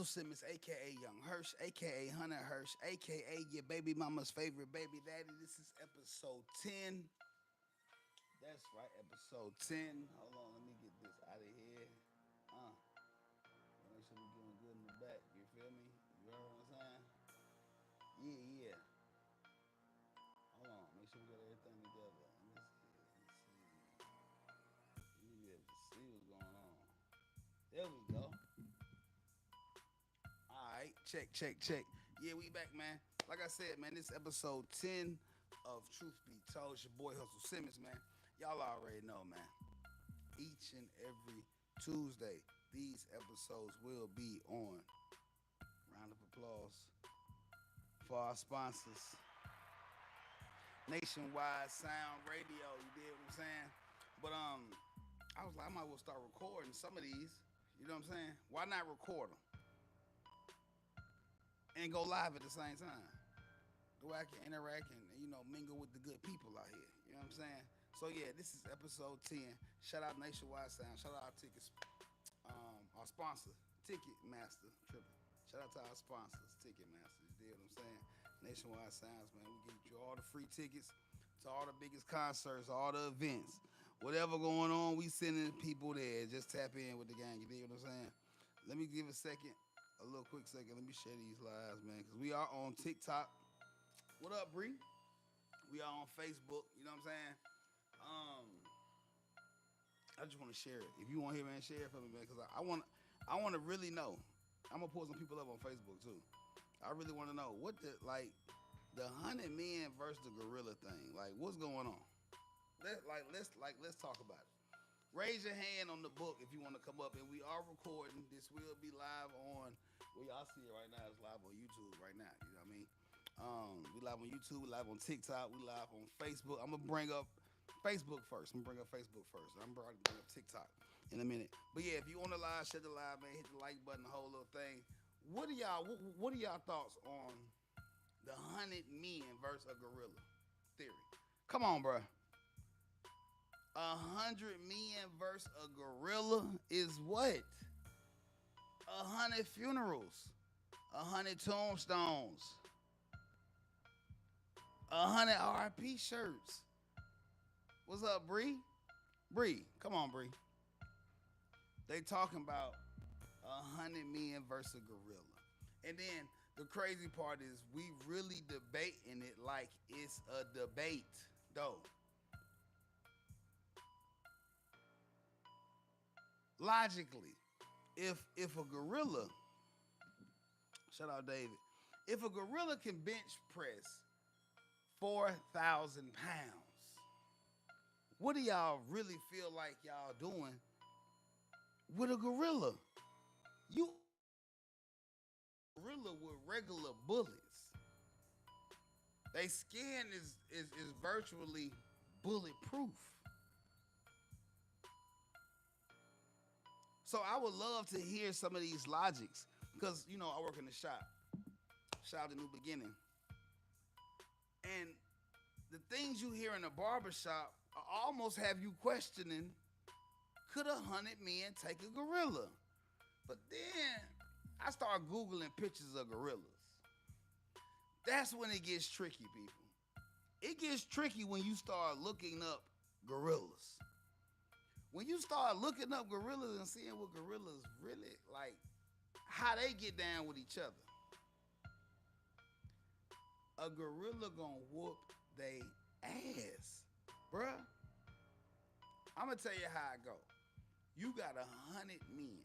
Simmons, aka Young Hirsch, aka Hunter Hirsch, aka your baby mama's favorite baby daddy. This is episode 10. That's right, episode 10. Hold on, let me get this out of here. Make sure we doing good in the back. You feel me? You heard what I'm saying? Yeah, yeah. Hold on, make sure we got everything together. Let me be able to see what's going on. There we go. All right, check, check, check. Yeah, we back, man. Like I said, man, this episode 10 of Truth Be Told. It's your boy Hustle Simmons, man. Y'all already know, man. Each and every Tuesday, these episodes will be on. Round of applause for our sponsors. Nationwide Sound Radio, you did what I'm saying? But I was like, I might as well start recording some of these. You know what I'm saying? Why not record them? And go live at the same time. The way I can interact and, mingle with the good people out here. You know what I'm saying? So yeah, this is episode 10. Shout out Nationwide Sound. Shout out our tickets, our sponsor, Ticketmaster. Triple. Shout out to our sponsors, Ticketmaster. You dig what I'm saying? Nationwide Sounds, man. We get you all the free tickets to all the biggest concerts, all the events. Whatever going on, we sending people there. Just tap in with the gang. You dig what I'm saying? Let me give a little quick second. Let me share these lives, man, because we are on TikTok. What up, Bree? We are on Facebook. You know what I'm saying? I just want to share it. If you want to hear, man, share it for me, man, because I want to really know. I'm gonna pull some people up on Facebook too. I really want to know what the 100 men versus the gorilla thing. Like, what's going on? Let's talk about it. Raise your hand on the book if you want to come up, and we are recording. This will be live on. Well, y'all see it right now. It's live on YouTube right now. You know what I mean? We live on YouTube. We live on TikTok. We live on Facebook. I'm gonna bring up Facebook first. I'm gonna bring up Facebook first. I'm gonna bring up TikTok in a minute. But yeah, if you want to live, share the live, man. Hit the like button, the whole little thing. What are y'all thoughts on the 100 men versus a gorilla theory? Come on, bro. 100 men versus a gorilla is what? 100 funerals, 100 tombstones, 100 RIP shirts. What's up, Bree? Bree, come on, Bree. They talking about 100 men versus a gorilla. And then the crazy part is we really debating it like it's a debate, though. Logically, if a gorilla, shout out David, if a gorilla can bench press 4,000 pounds, what do y'all really feel like y'all doing with a gorilla? You gorilla with regular bullets. They skin is virtually bulletproof. So I would love to hear some of these logics because, I work in the shop. Shout out to New Beginning. And the things you hear in the barbershop almost have you questioning, could 100 men take a gorilla? But then I start Googling pictures of gorillas. That's when it gets tricky, people. It gets tricky when you start looking up gorillas. When you start looking up gorillas and seeing what gorillas really like, how they get down with each other. A gorilla gonna whoop they ass, bruh. I'm gonna tell you how I go. You got 100 men.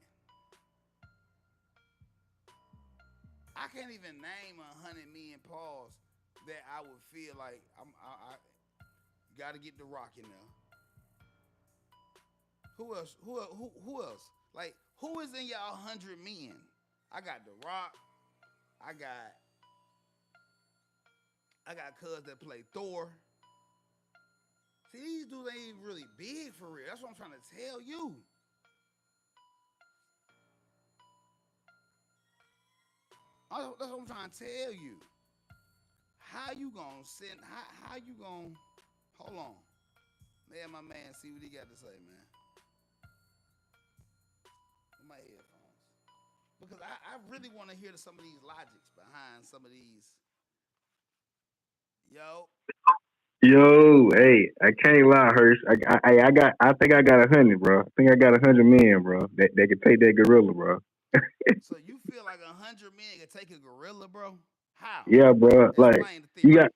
I can't even name 100 men pause that I would feel like I gotta get the Rock in there. Who else? Who else? Like, who is in y'all 100 men? I got The Rock. I got cuz that play Thor. See, these dudes ain't even really big for real. That's what I'm trying to tell you. That's what I'm trying to tell you. How you gonna send? How you gonna? Hold on. Let my man see what he got to say, man. With my headphones. because I really want to hear some of these logics behind some of these. Yo, Yo, hey, I can't lie, Hirsch. I think I got 100, bro. I think I got 100 men, bro. That can take that gorilla, bro. so you feel like 100 men can take a gorilla, bro? How? Yeah, bro. Like Explain the you theory. got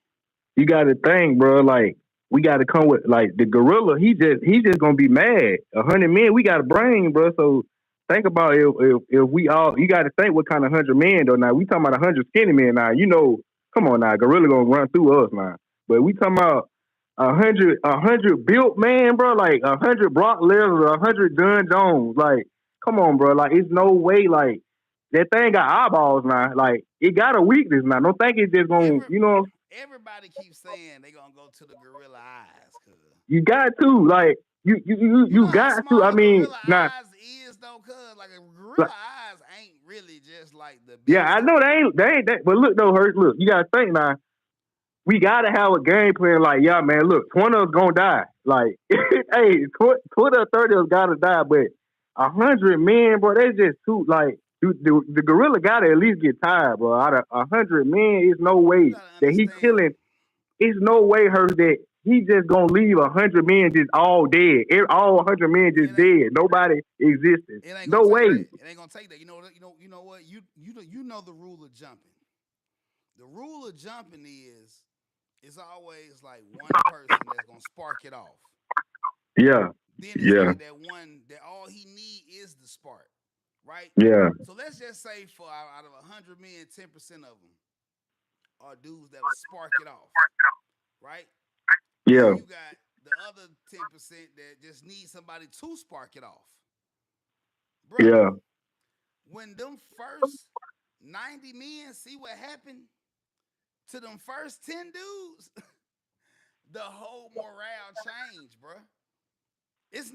you got to think, bro. Like we got to come with like the gorilla. He just gonna be mad. 100 men, we got a brain, bro. So think about if we all. You got to think what kind of 100 men though. Now we talking about 100 skinny men. Now you know, come on now, gorilla gonna run through us now. But we talking about a hundred built man, bro. Like 100 Brock Lesnar, 100 John Jones. Like, come on, bro. Like it's no way. Like that thing got eyeballs now. Like it got a weakness now. Don't think it's just gonna, Every everybody keeps saying they gonna go to the gorilla eyes, cuz. you got to like You know you how got to. I small mean, gorilla not eyes is though, cuz like a like, gorilla eyes ain't really just like the yeah, biggest I know eye. they ain't that. But look though, Hurt. Look, you gotta think now. We gotta have a game plan. Like, yeah, man. Look, 20 of us gonna die. Like, hey, 20 or 30 of us gotta die. But 100 men, bro, that's just too. Like, the gorilla gotta at least get tired, bro. Out of 100 men, it's no You way gotta that he understand. killing. It's no way, Hurt, that he just gonna leave 100 men just all dead. All 100 men It just ain't dead. Nobody existing. it ain't gonna No take way. that. It ain't gonna take that. You know what? You know the rule of jumping. The rule of jumping is it's always like one person that's gonna spark it off. Yeah, Then it's yeah, like that one that all he need is the spark, right? yeah, So let's just say for out of 100 men, 10% of them are dudes that'll spark it off, right? Then yeah, you got the other 10% that just need somebody to spark it off, bruh. yeah, When them first 90 men see what happened to them first 10 dudes, the whole morale changed, bruh.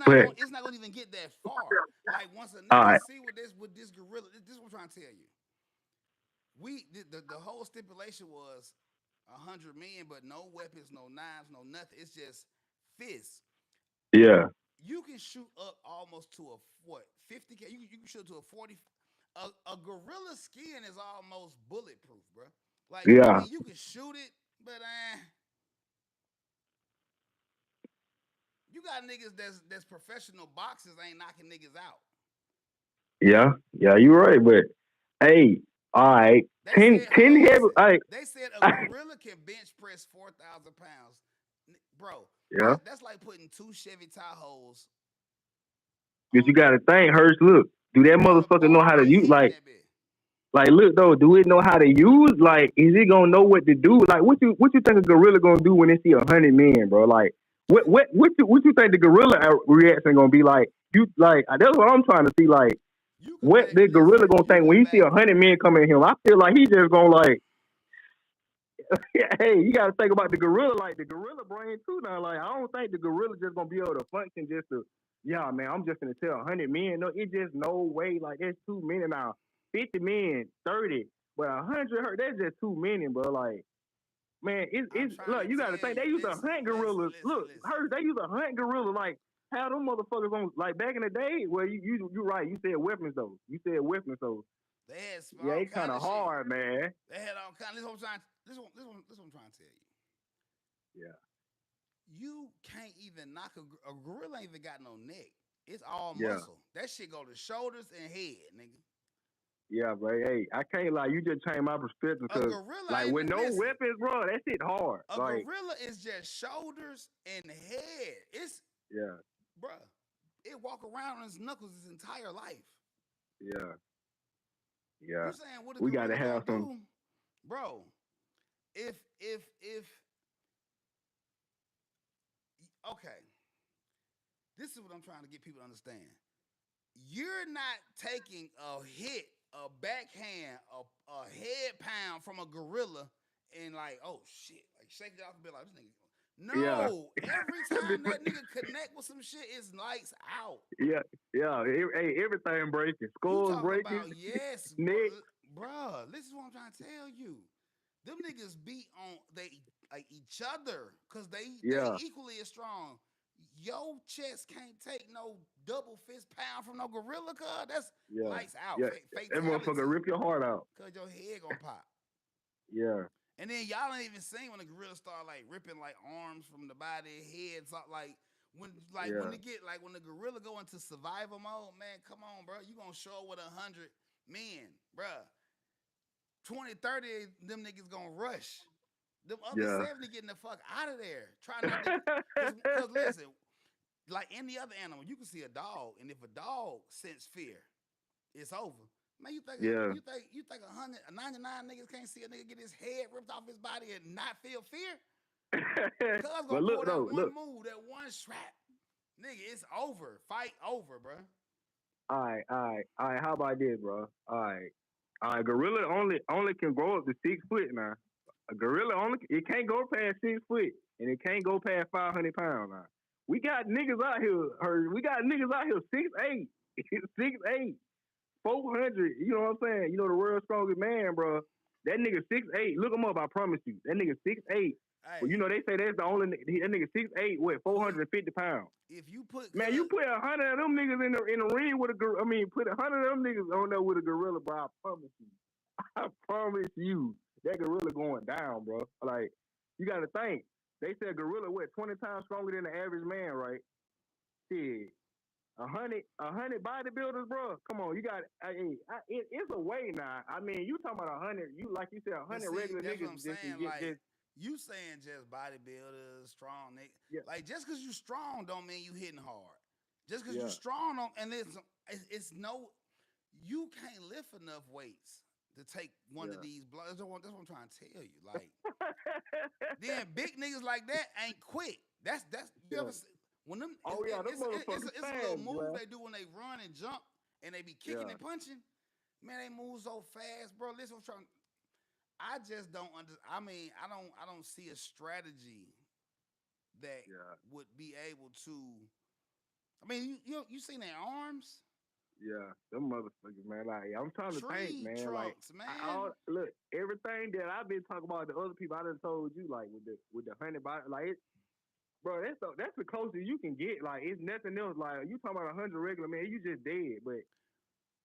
but It's not gonna even get that far. Like once a all nigga right, see with this gorilla, this is what I'm trying to tell you. The whole stipulation was 100 men, but no weapons, no knives, no nothing. It's just fists. yeah, You can shoot up almost to a what 50 you can shoot to a 40. A gorilla skin is almost bulletproof, bro. Like I yeah, mean, you can shoot it, but you got niggas that's professional boxers ain't knocking niggas out. yeah, yeah. You're right, but hey, all right, They 10, said, hold 10 on, heavy, listen. all right, They said a gorilla can bench press 4,000 pounds, bro. yeah. That's like putting two Chevy Tahoes But you on got to think, Hurst. Look, do that motherfucker on know a how to brick use? hitting that bit. Look though, do it know how to use? Like, is it gonna know what to do? Like, what you think a gorilla gonna do when they see 100 men, bro? Like, what you think the gorilla reaction gonna be like? You like that's what I'm trying to see. Like, You could what make the gorilla listen. gonna You think when could he see make 100 men coming at him? I feel like he just gonna like, hey, you gotta think about the gorilla, like the gorilla brain too. Now, like, I don't think the gorilla just gonna be able to function just to, yeah, man. I'm just gonna tell 100 men. No, it's just no way. Like, there's too many now. 50 men, 30, but 100, that's just too many, bro. Like, man, I'm it's trying look, to you gotta tell think you. they used to Listen, hunt listen, gorillas. listen, Look, listen. hers, they used to hunt gorillas. Like, how them motherfuckers on, like back in the day? Well, you right. You said weapons though. You said weapons, so They had yeah, all it kind kind of of shit. hard, man. They had all kind. This is what I'm trying. This what I'm trying to tell you. Yeah, You can't even knock a gorilla. Ain't even got no neck. It's all yeah. muscle. That shit go to shoulders and head, nigga. Yeah, bro. Hey, I can't lie. You just changed my perspective A because, gorilla like, with ain't no listen. weapons, bro, that shit hard. A Like, gorilla is just shoulders and head. It's yeah, bruh. It walk around on his knuckles his entire life. yeah, yeah. You saying what a We got to gorilla have gonna some. do, bro? If okay, this is what I'm trying to get people to understand. You're not taking a hit, a backhand, a head pound from a gorilla and like, oh shit, like shake it off and be like, this nigga. Yeah, No, every time that nigga connect with some shit, it's lights out. yeah, yeah. Hey, everything breaking, You skulls talking breaking, about yes, neck. bruh. This is what I'm trying to tell you. Them niggas beat on they like each other because they Yeah, equally as strong. Your chest can't take no double fist pound from no gorilla, cuz that's Yeah, lights out, yeah. That motherfucker fatality, rip your heart out. cuz your head gonna pop. Yeah, And then y'all ain't even seen when the gorilla start like ripping like arms from the body, heads up when yeah, they get like when the gorilla go into survival mode, man, come on, bro. You gonna show up with 100 men, bruh. 20, 30 them niggas gonna rush. Them other yeah. 70 getting the fuck out of there. Try not to cause listen, like any other animal, you can see a dog, and if a dog sense fear, it's over. Man, Yeah. you think 99 niggas can't see a nigga get his head ripped off his body and not feel fear? Cuz But gonna pull look that though, one look. move, that one strap. Nigga, it's over. Fight over, bruh. All right. How about this, bro? All right. Gorilla only can grow up to 6 foot now. A gorilla only it can't go past 6 foot, and it can't go past 500 pounds now. We got niggas out here. We got niggas out here 6'8", 6'8", 400. You know what I'm saying? You know the world's strongest man, bro. That nigga 6'8". Look him up. I promise you. That nigga 6'8". Well, you Hey, know they say that's the only that nigga 6'8". What, put 450 pounds? if you put Man, you cuz put 100 of them niggas in the ring with a gorilla. I mean, put 100 of them niggas on there with a gorilla, bro. I promise you. I promise you, that gorilla going down, bro. Like, you got to think. They said gorilla what 20 times stronger than the average man, right? Shit, a hundred bodybuilders, bro. Come on, you got. It's a way now. I mean, you talking about 100? You like you said, a but hundred see, regular that's what niggas I'm just can saying. get Like just you saying just bodybuilders, strong nigga. yeah, Like just cause you strong don't mean you hitting hard. Just cause you yeah, strong don't and it's no you can't lift enough weights to take one of yeah. these blocks. That's what I'm trying to tell you. Like then big niggas like that ain't quick. That's you Yeah. ever see, when them Oh yeah, them motherfuckers it's a little fast, move boy. they do when they run and jump and they be kicking Yeah, and punching. Man, they move so fast, bro. Listen, I'm trying. I just don't under. I mean, I don't see a strategy that yeah, would be able to. I mean, you seen their arms, yeah. Them motherfuckers, man. Like, I'm trying to think, tree man. Like, trunks, man. look, everything that I've been talking about to other people, I done told you, like with the 100 body, like, bro, that's the closest you can get. Like, it's nothing else. Like, you talking about 100 regular, man, you just dead. But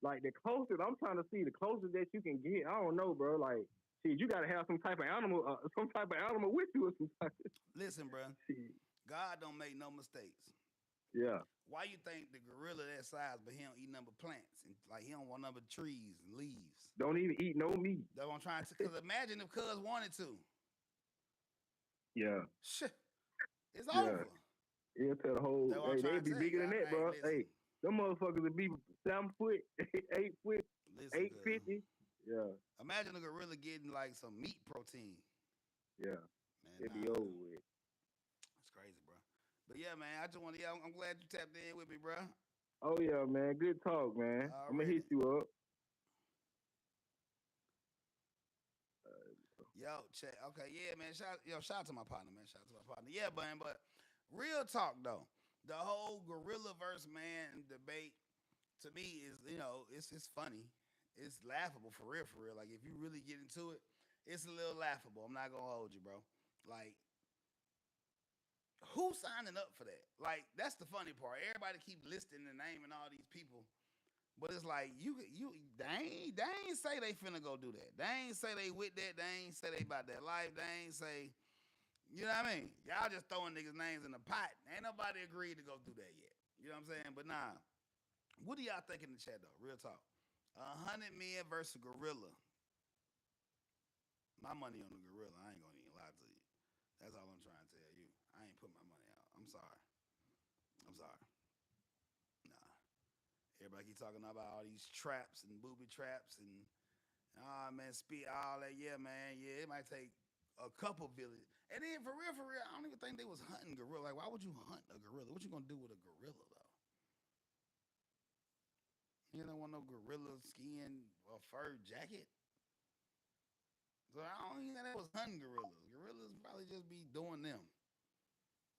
like the closest, I'm trying to see the closest that you can get. I don't know, bro. Like, shit, you gotta have some type of animal, with you or some type of Listen, bro. shit. God don't make no mistakes. Yeah, Why you think the gorilla that size, but he don't eat number plants and like he don't want number trees and leaves? don't even eat no meat. That's what I'm trying to. Cause imagine if Cuz wanted to. Yeah, Shit, it's yeah. over. It'll tell the whole. That's what I'm Hey, trying they'd to be tell you. bigger than that, Hey, bro. listen, Hey, them motherfuckers would be 7 foot, 8 foot, listen, eight Cuz. 50. Yeah, Imagine a gorilla getting like some meat protein. yeah. Man, It'd be nah, over with. it's crazy, bro. But yeah, man, I just want to. Yeah, I'm glad you tapped in with me, bro. Oh yeah, man. Good talk, man. I'm gonna hit Already. you up. Yo, check. Okay, yeah, man. Shout out to my partner, man. Shout out to my partner. Yeah, man. But real talk though, the whole gorilla versus man debate to me is, it's funny. It's laughable for real, for real. Like if you really get into it, it's a little laughable. I'm not gonna hold you, bro. Like who's signing up for that? Like that's the funny part. Everybody keep listing the name and all these people, but it's like they ain't say they finna go do that. They ain't say they with that. They ain't say they about that life. They ain't say, you know what I mean? Y'all just throwing niggas' names in the pot. Ain't nobody agreed to go do that yet. You know what I'm saying? But nah, what do y'all think in the chat though? Real talk. 100 men versus gorilla. My money on the gorilla. I ain't gonna even lie to you. That's all I'm trying to tell you. I ain't put my money out. I'm sorry. I'm sorry. Nah. Everybody keep talking about all these traps and booby traps and man, speed all that. Yeah, man. Yeah, it might take a couple village. And then for real, I don't even think they was hunting gorilla. Like, why would you hunt a gorilla? What you gonna do with a gorilla though? You don't want no gorilla skin or fur jacket. So I don't even think that was hunting gorillas. Gorillas probably just be doing them.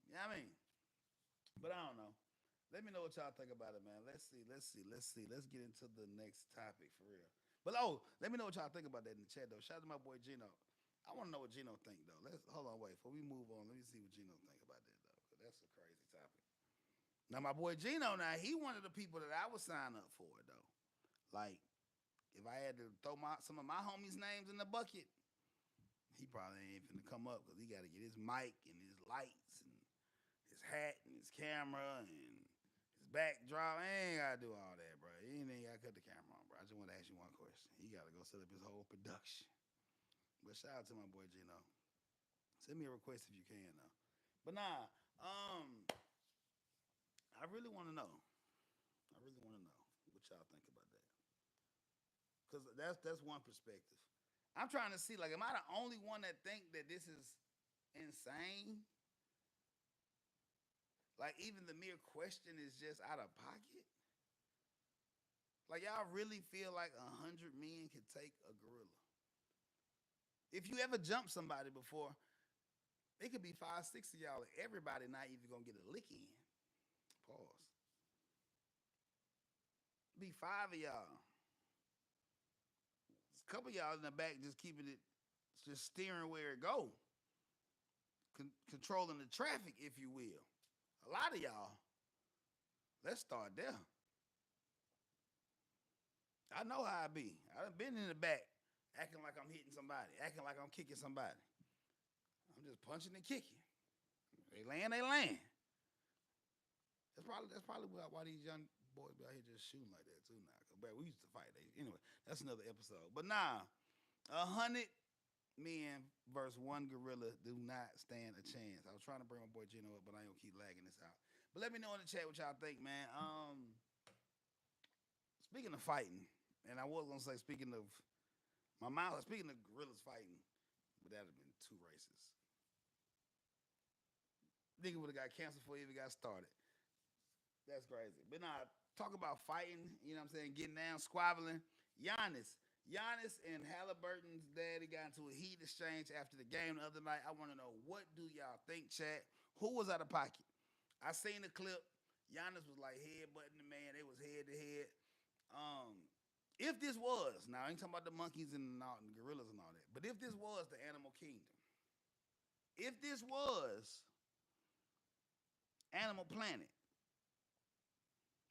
You know what I mean? But I don't know. Let me know what y'all think about it, man. Let's see. Let's get into the next topic for real. But let me know what y'all think about that in the chat though. Shout out to my boy Gino. I want to know what Gino think though. Let's hold on, wait. Before we move on, let me see what Gino think about that though. Cause that's a crazy topic. Now my boy Gino, now he one of the people that I would sign up for it though. Like if I had to throw some of my homies' names in the bucket, he probably ain't finna come up because he got to get his mic and his lights and his hat and his camera and his backdrop. I ain't gotta do all that, bro. He ain't gotta cut the camera on, bro. I just want to ask you one question. He gotta go set up his whole production. But shout out to my boy Gino. Send me a request if you can, though. But nah, I really want to know. I really want to know what y'all think about that. Cause that's one perspective. I'm trying to see, like, am I the only one that think that this is insane? Like, even the mere question is just out of pocket. Like, y'all really feel like 100 men could take a gorilla? If you ever jump somebody before, it could be 5, 6 of y'all. Everybody not even gonna get a lick in. Pause. Be 5 of y'all. A couple of y'all in the back just keeping it, just steering where it go, controlling the traffic, if you will. A lot of y'all. Let's start there. I know how I be. I've been in the back, acting like I'm hitting somebody, acting like I'm kicking somebody. I'm just punching and kicking. They land, they land. That's probably why these young boys be out here just shooting like that too now. Cause we used to fight. Anyway, that's another episode. But nah, 100 men versus one gorilla do not stand a chance. I was trying to bring my boy Gino up, but I ain't gonna keep lagging this out. But let me know in the chat what y'all think, man. Speaking of fighting, and I was gonna say speaking of my mouth, speaking of gorillas fighting, but that'd have been too racist. Nigga would have got canceled before he even got started. That's crazy. But nah, talk about fighting, you know what I'm saying, getting down, squabbling. Giannis and Halliburton's daddy got into a heat exchange after the game the other night. I want to know, what do y'all think, chat? Who was out of pocket? I seen the clip. Giannis was like headbutting the man. They was head to head. If this was, now I ain't talking about the monkeys and gorillas and all that, but if this was the animal kingdom, if this was Animal Planet,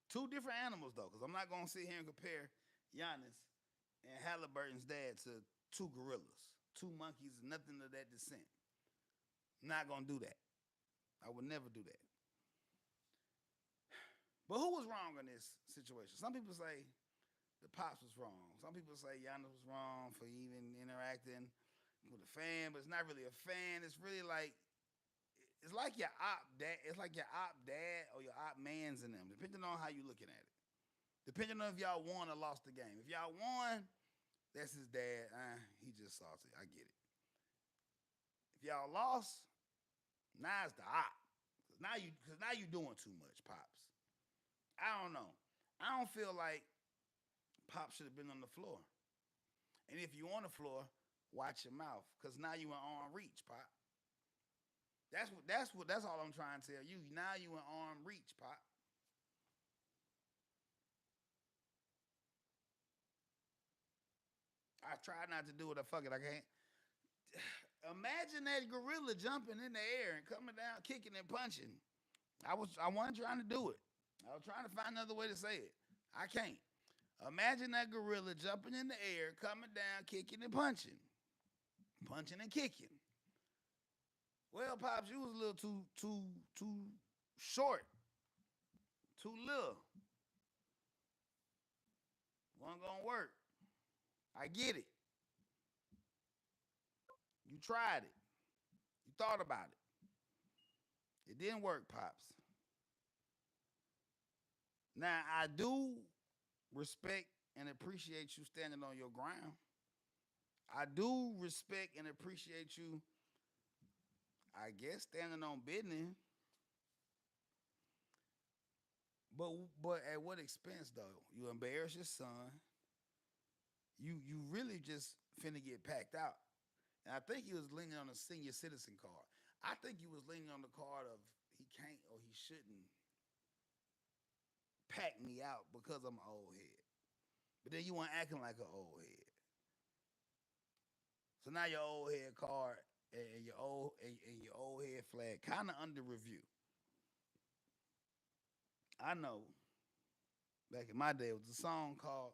two different animals though, because I'm not gonna sit here and compare Giannis and Halliburton's dad to two gorillas, two monkeys, nothing of that descent. Not gonna do that. I would never do that. But who was wrong in this situation? Some people say the Pops was wrong. Some people say Giannis was wrong for even interacting with a fan, but it's not really a fan. It's really like, it's like your op dad. It's like your op dad or your op mans in them, depending on how you looking at it. Depending on if y'all won or lost the game. If y'all won, that's his dad. He just salty. I get it. If y'all lost, now it's the op. Cause now you doing too much, Pops. I don't know. I don't feel like Pop should have been on the floor. And if you on the floor, watch your mouth, cause now you in arm reach, Pop. That's all I'm trying to tell you. Now you in arm reach, Pop. I tried not to do it. Fuck it, I can't. Imagine that gorilla jumping in the air and coming down, kicking and punching. I wasn't trying to do it. I was trying to find another way to say it. I can't. Imagine that gorilla jumping in the air, coming down, kicking and punching. Punching and kicking. Well, Pops, you was a little too short. Too little. Wasn't gonna work. I get it. You tried it. You thought about it. It didn't work, Pops. Now, I do respect and appreciate you standing on your ground. I do respect and appreciate you, I guess, standing on business. But at what expense though? You embarrass your son. You really just finna get packed out. And I think he was leaning on a senior citizen card. I think he was leaning on the card of he can't or he shouldn't pack me out because I'm an old head. But then you weren't acting like an old head. So now your old head card and your old head flag kind of under review. I know back in my day it was a song called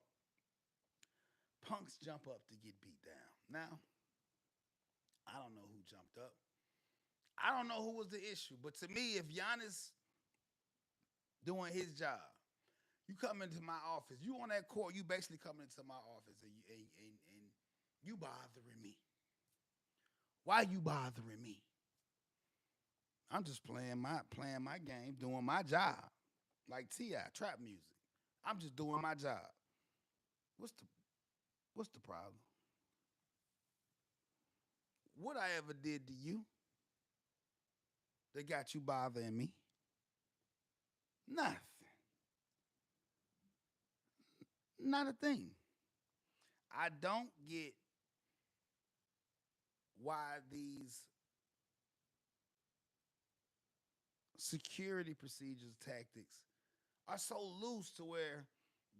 Punks Jump Up to Get Beat Down. Now, I don't know who jumped up. I don't know who was the issue. But to me, if Giannis doing his job, you come into my office, you on that court, you basically coming into my office and you bothering me. Why you bothering me? I'm just playing my game, doing my job. Like T.I., trap music. I'm just doing my job. What's the what's the problem? What I ever did to you that got you bothering me? Nothing. Not a thing. I don't get why these security procedures, tactics are so loose to where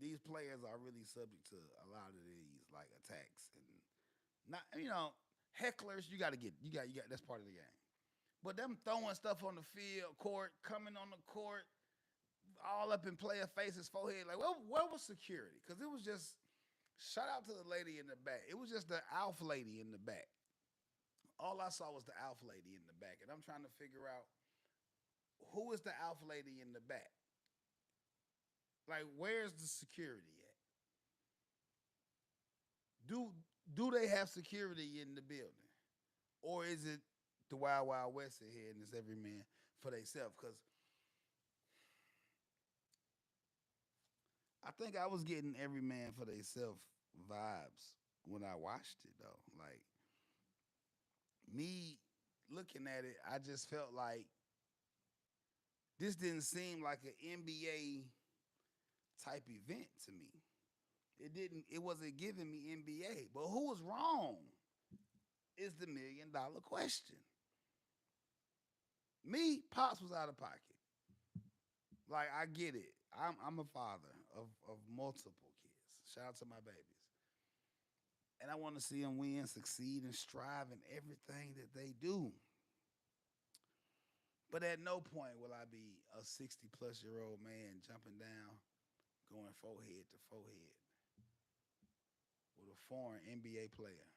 these players are really subject to a lot of these like attacks and not hecklers. You got that's part of the game. But them throwing stuff on the field, court, coming on the court, all up in player faces, forehead. Like, well, where was security? Because it was just shout out to the lady in the back. It was just the Alf lady in the back. All I saw was the Alf lady in the back, and I'm trying to figure out who is the Alf lady in the back. Like, where's the security at? Do they have security in the building, or is it the Wild Wild West ahead and it's every man for themselves? Because I think I was getting every man for themselves vibes when I watched it though. Like me looking at it, I just felt like this didn't seem like an NBA type event to me. It wasn't giving me NBA. But who was wrong is the $1,000,000 question. Me, Pops was out of pocket. Like I get it. I'm a father of multiple kids. Shout out to my babies. And I want to see them win, succeed, and strive in everything that they do. But at no point will I be a 60-plus-year-old man jumping down, going forehead to forehead with a foreign NBA player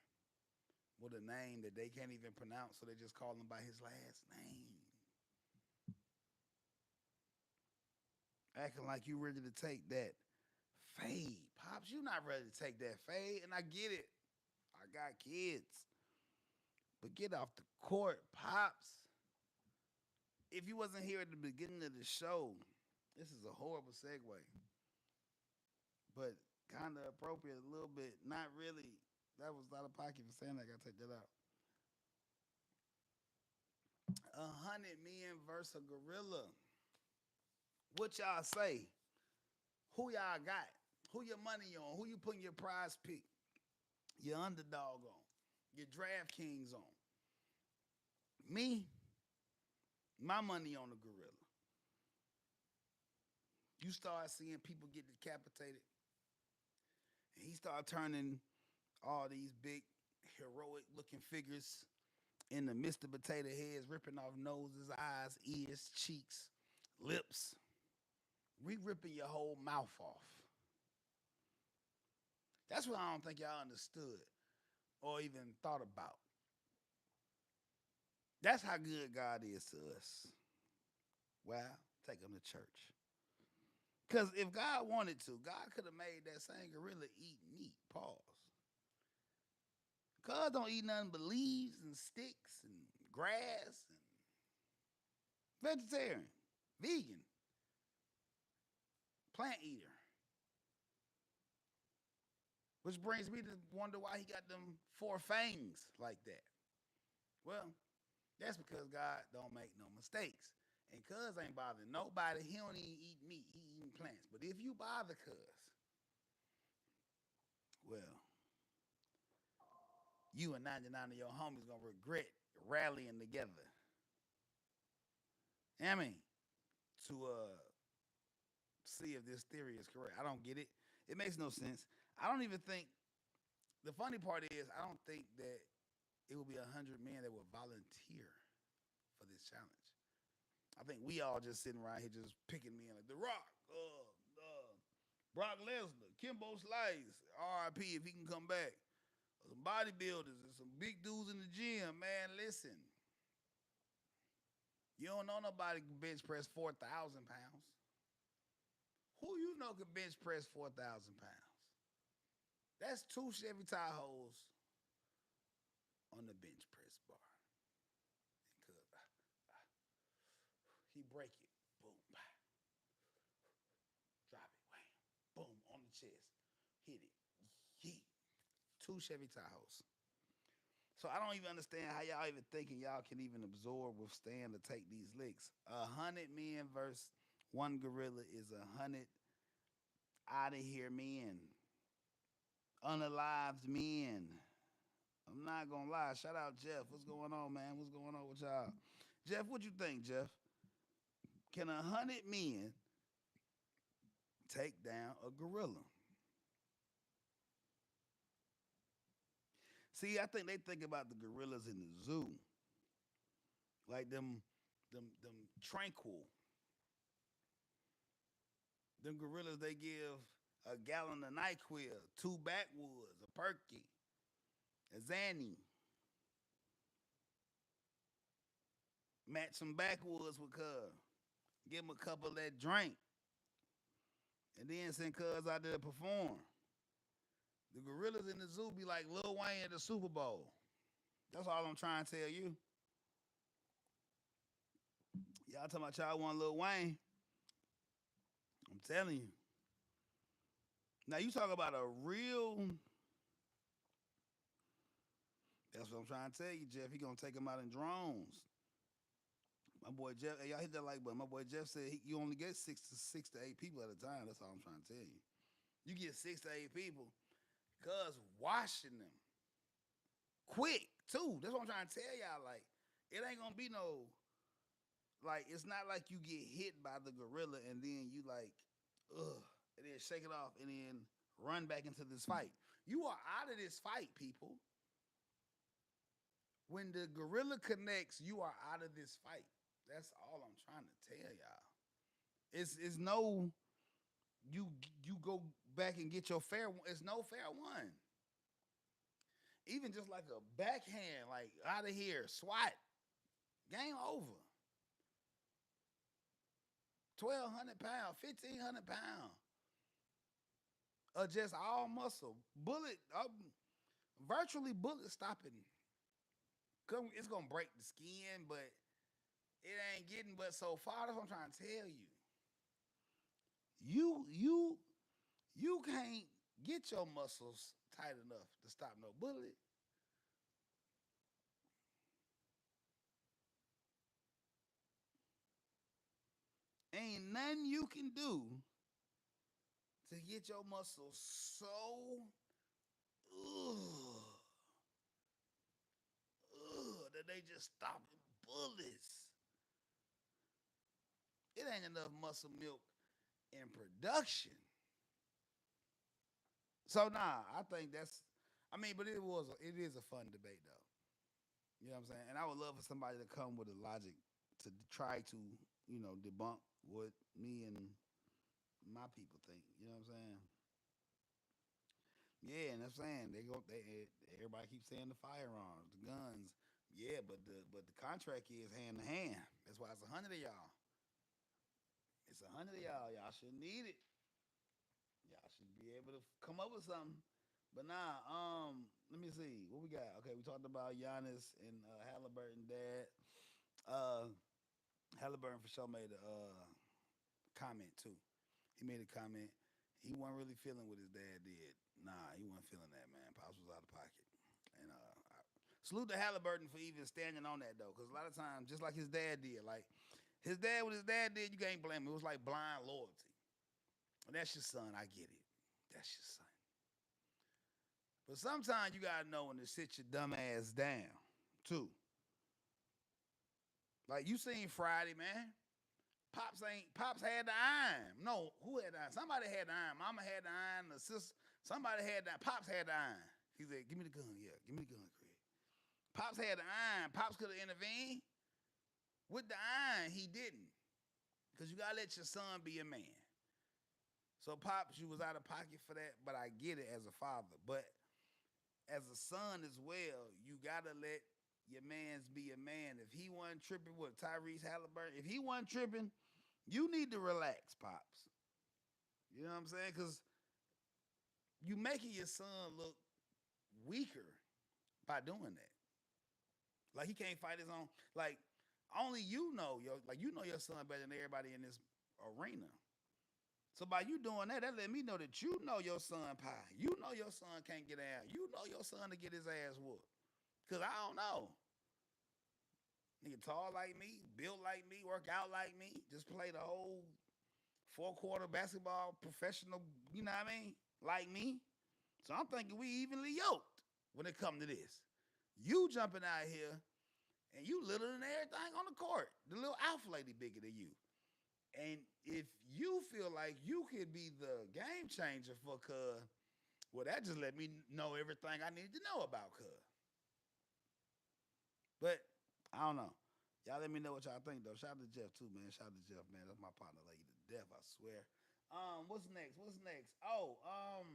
with a name that they can't even pronounce, so they just call him by his last name. Acting like you ready to take that fade. Pops, you not ready to take that fade, and I get it. I got kids. But get off the court, Pops. If you wasn't here at the beginning of the show, this is a horrible segue. But kind of appropriate a little bit. Not really. That was out of pocket for saying that. I got to take that out. 100 men versus a gorilla. What y'all say? Who y'all got? Who your money on? Who you putting your prize pick, your underdog on, your DraftKings on? Me, my money on the gorilla. You start seeing people get decapitated, and he started turning all these big, heroic-looking figures into Mr. Potato Heads, ripping off noses, eyes, ears, cheeks, lips. We ripping your whole mouth off. That's what I don't think y'all understood or even thought about. That's how good God is to us. Well, take them to church. Because if God wanted to, God could have made that same gorilla eat meat. Pause. God don't eat nothing but leaves and sticks and grass and vegetarian, vegan, plant eater. Which brings me to wonder why he got them 4 fangs like that. Well, that's because God don't make no mistakes. And cuz ain't bothering nobody. He don't even eat meat. He eating plants. But if you bother cuz, well, you and 99 of your homies gonna regret rallying together. I mean, to see if this theory is correct. I don't get it. It makes no sense. I don't even think, the funny part is, I don't think that it will be 100 men that will volunteer for this challenge. I think we all just sitting around here just picking men like The Rock, Brock Lesnar, Kimbo Slice, R.I.P. if he can come back. Some bodybuilders and some big dudes in the gym, man. Listen, you don't know nobody can bench press 4,000 pounds. Who you know can bench press 4,000 pounds? That's two Chevy Tahoes on the bench press bar. Cause he break it, boom, drop it, wham, boom, on the chest, hit it, yeet. Two Chevy Tahoes. So I don't even understand how y'all even thinking y'all can even absorb, withstand, to take these licks. 100 men versus one gorilla is 100 out of here men, unalived men. I'm not gonna lie. Shout out Jeff. What's going on, man? What's going on with y'all? Jeff, what you think, Jeff? Can 100 men take down a gorilla? See, I think they think about the gorillas in the zoo, like them tranquil. Them gorillas, they give a gallon of NyQuil, 2 backwoods, a Perky, a Zanny. Match some backwoods with Cuz. Give him a couple of that drink. And then send Cuz out there to perform. The gorillas in the zoo be like Lil Wayne at the Super Bowl. That's all I'm trying to tell you. Y'all talking about y'all want Lil Wayne. I'm telling you. Now you talk about a real. That's what I'm trying to tell you, Jeff. He gonna take him out in drones. My boy Jeff, hey, y'all hit that like button. My boy Jeff said you only get six to eight people at a time. That's all I'm trying to tell you. You get 6 to 8 people, cuz washing them quick too. That's what I'm trying to tell y'all. Like, it ain't gonna be no. Like, it's not like you get hit by the gorilla and then you like, ugh, and then shake it off and then run back into this fight. You are out of this fight, people. When the gorilla connects, you are out of this fight. That's all I'm trying to tell y'all. It's no, you go back and get your fair one. It's no fair one. Even just like a backhand, like out of here, swat, game over. 1,200 pounds, 1,500 pounds of just all muscle, bullet, virtually bullet stopping. It's gonna break the skin, but it ain't getting but so far. That's what I'm trying to tell you. You can't get your muscles tight enough to stop no bullet. Ain't nothing you can do to get your muscles so that they just stopping bullets. It ain't enough muscle milk in production. So I think that's. I mean, but it is a fun debate though. You know what I'm saying? And I would love for somebody to come with a logic to try to, debunk what me and my people think. You know what I'm saying? Yeah, and I'm saying everybody keeps saying the firearms, the guns. Yeah, but the contract is hand to hand. That's why it's 100 of y'all. It's 100 of y'all. Y'all should need it. Y'all should be able to come up with something. But let me see what we got. Okay, we talked about Giannis and Halliburton dad. Halliburton for sure made a comment too. He made a comment. He wasn't really feeling what his dad did. Nah, he wasn't feeling that, man. Pops was out of pocket. And salute to Halliburton for even standing on that, though, because a lot of times, just like his dad did, like what his dad did, you can't blame him. It was like blind loyalty. And that's your son. I get it. That's your son. But sometimes you got to know when to sit your dumb ass down, too. Like, you seen Friday, man. Pops had the iron. No, who had the iron? Somebody had the iron. Mama had the iron. The sister, somebody had the iron. Pops had the iron. He said, give me the gun. Yeah, give me the gun, Craig. Pops had the iron. Pops could have intervened. With the iron, he didn't. Because you gotta let your son be a man. So pops, you was out of pocket for that, but I get it as a father. But as a son as well, you gotta let your man's be a man. If he wasn't tripping with Tyrese Halliburton, if he wasn't tripping, you need to relax, pops. You know what I'm saying? Because you making your son look weaker by doing that. Like he can't fight his own. Like only you know your like you know your son better than everybody in this arena. So by you doing that, that let me know that you know your son pie. You know your son can't get out. You know your son to get his ass whooped. Cause I don't know. Nigga tall like me, built like me, work out like me, just play the whole 4 quarter basketball professional, you know what I mean? Like me. So I'm thinking we evenly yoked when it come to this. You jumping out here and you littler than everything on the court. The little alpha lady bigger than you. And if you feel like you could be the game changer for Cuz, well, that just let me know everything I need to know about Cuz. But I don't know. Y'all let me know what y'all think though. Shout out to Jeff too, man. Shout out to Jeff, man. That's my partner, lady to death, I swear. What's next? What's next? Oh, how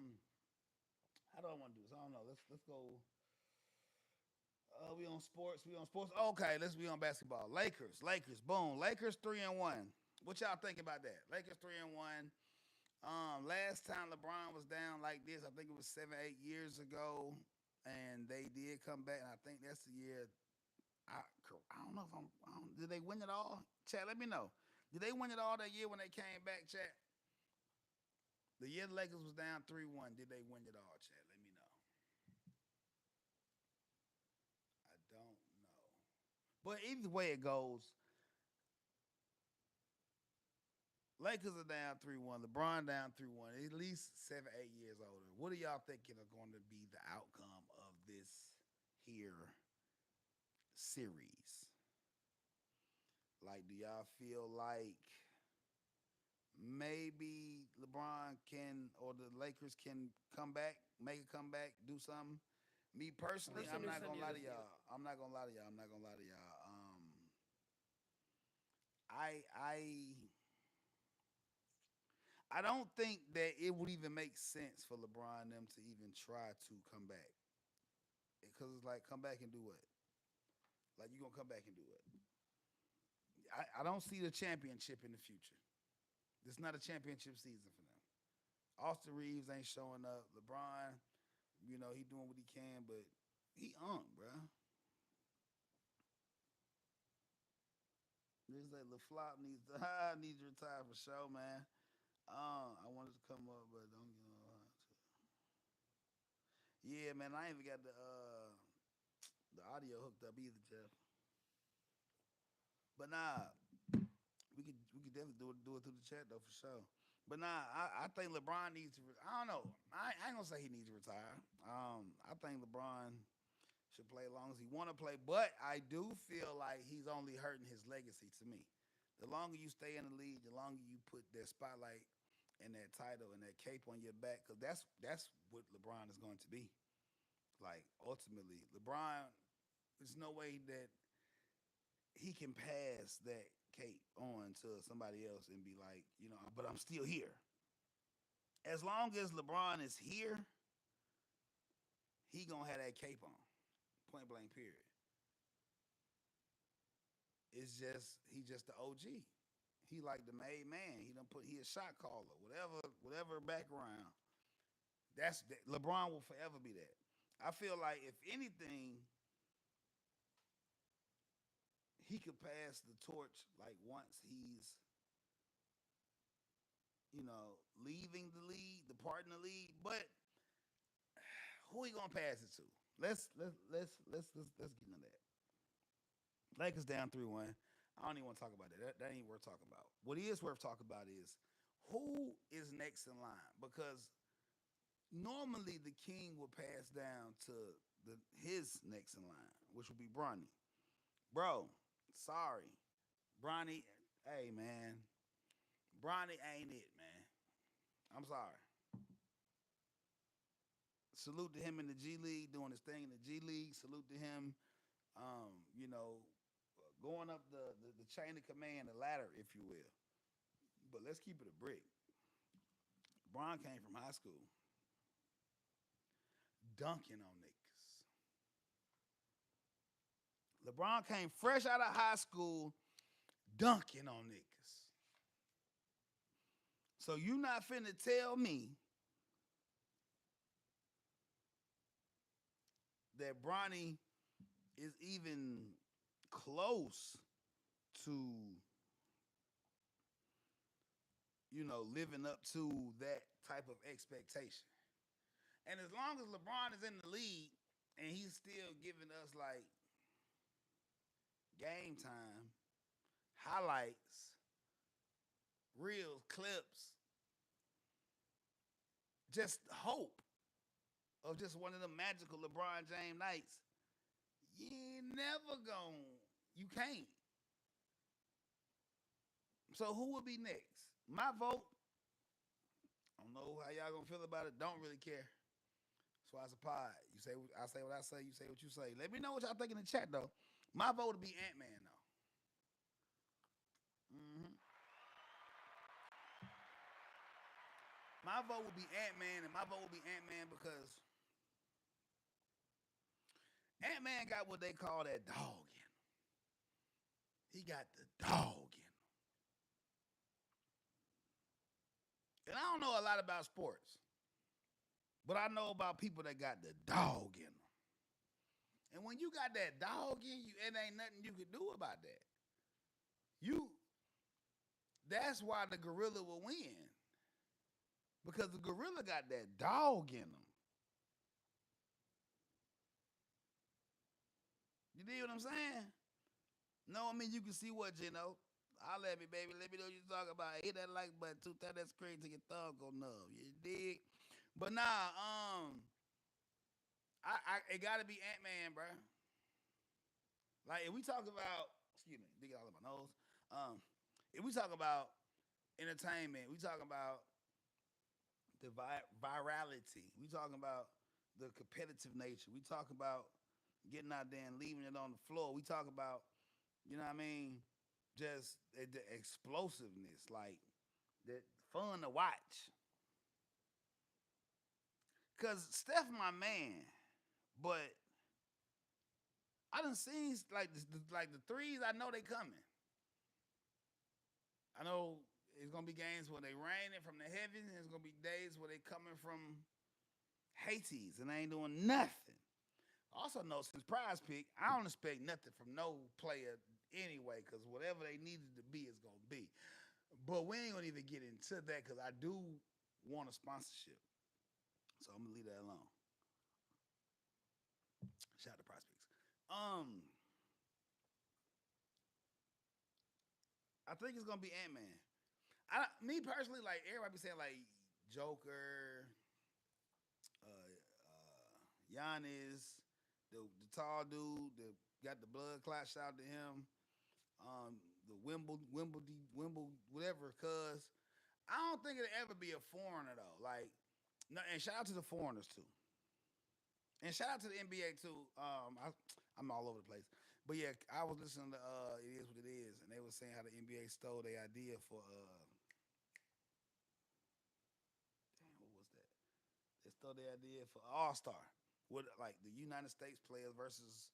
do I want to do this? I don't know. Let's go. We on sports. We on sports. Okay, let's be on basketball. Lakers. Boom. Lakers 3-1. What y'all think about that? Lakers 3-1. Last time LeBron was down like this, I think it was 7, 8 years ago, and they did come back. And I think that's the year. I don't know if did they win it all? Chat, let me know. Did they win it all that year when they came back? Chat. The year the Lakers was down 3-1. Did they win it all? Chat. Let me know. I don't know. But either way it goes, Lakers are down 3-1. LeBron down 3-1. At least 7, 8 years older. What do y'all thinking are going to be the outcome of this here series? Like, do y'all feel like maybe LeBron can or the Lakers can come back, make a comeback, do something? Me personally, I'm not gonna lie to y'all. I'm not gonna lie to y'all. I'm not gonna lie to y'all. I don't think that it would even make sense for LeBron and them to even try to come back. Because it's like, come back and do what? Like, you gonna come back and do what? I don't see the championship in the future. This is not a championship season for them. Austin Reeves ain't showing up. LeBron, he doing what he can, but he bro. This like LaFlop needs to retire for sure, man. I wanted to come up, but don't get on. Yeah, man, I ain't even got the audio hooked up either, Jeff. But nah, we could definitely do it through the chat though for sure. But nah, I think LeBron needs to. I don't know. I ain't gonna say he needs to retire. I think LeBron should play as long as he want to play. But I do feel like he's only hurting his legacy to me. The longer you stay in the league, the longer you put that spotlight and that title and that cape on your back, because that's what LeBron is going to be. Like ultimately, LeBron, there's no way that he can pass that cape on to somebody else and be like, but I'm still here. As long as LeBron is here, he gonna have that cape on. Point blank period. It's just he just the OG. He like the made man. He a shot caller. Whatever background. LeBron will forever be that. I feel like if anything, he could pass the torch like once he's leaving the league, departing the league. But who he gonna pass it to? Let's get into that. Lakers down 3-1. I don't even want to talk about that. That ain't worth talking about. What is worth talking about is who is next in line, because normally the king will pass down to his next in line, which would be Bronny. Bro, sorry. Bronny, hey man. Bronny ain't it, man. I'm sorry. Salute to him in the G League, doing his thing in the G League. Salute to him, um, you know, going up the chain of command, the ladder, if you will. But let's keep it a brick. LeBron came from high school dunking on niggas. LeBron came fresh out of high school dunking on niggas. So you not finna tell me that Bronny is even close to, living up to that type of expectation. And as long as LeBron is in the league and he's still giving us like game time, highlights, reels, clips, just hope of just one of the magical LeBron James nights, you ain't never you can't. So who will be next? My vote, I don't know how y'all gonna feel about it, don't really care. That's why it's a pod. You say, I say what I say, you say what you say. Let me know what y'all think in the chat though. My vote would be Ant-Man though. My vote would be Ant-Man, and my vote would be Ant-Man because Ant-Man got what they call that dog in him. He got the dog in him. And I don't know a lot about sports, but I know about people that got the dog in them. And when you got that dog in you, it ain't nothing you can do about that. That's why the gorilla will win. Because the gorilla got that dog in them. You dig what I'm saying? No, I mean, you can see what, Holla at me, baby. Let me know what you talking about. Hit that like button, tap that screen till your thumb go numb. You dig? But nah, it gotta be Ant-Man, bro. Like if we talk about, excuse me, dig it all in my nose. If we talk about entertainment, we talking about the virality. We talking about the competitive nature. We talk about getting out there and leaving it on the floor. We talk about, you know what I mean, just the explosiveness, like that fun to watch. Cause Steph my man, but I done seen like the threes. I know they coming. I know it's gonna be games where they raining from the heavens. There's gonna be days where they coming from Hades and they ain't doing nothing. Also know since Prize Pick, I don't expect nothing from no player anyway, because whatever they needed to be is gonna be. But we ain't gonna even get into that because I do want a sponsorship. So I'm gonna leave that alone. Shout out to Prize Picks. I think it's gonna be Ant-Man. Me personally, like everybody be saying like Joker, Giannis, the tall dude that got the blood clot shot to him, the Wimble, whatever. Cause I don't think it'll ever be a foreigner though. Like, no, and shout out to the foreigners too, and shout out to the NBA too. I'm all over the place, but yeah, I was listening to It Is What It Is, and they were saying how the NBA stole their idea for damn, what was that? They stole their idea for All Star with like the United States players versus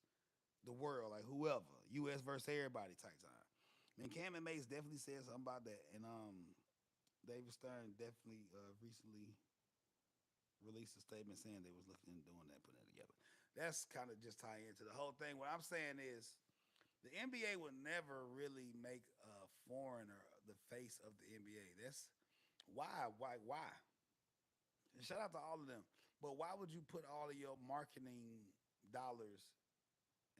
the world, like whoever, U.S. versus everybody type time. And Cam and Mace definitely said something about that, and David Stern definitely recently released a statement saying they was looking into doing that, putting that together. That's kind of just tie into the whole thing. What I'm saying is the NBA would never really make a foreigner the face of the NBA. That's why? And shout out to all of them. But why would you put all of your marketing dollars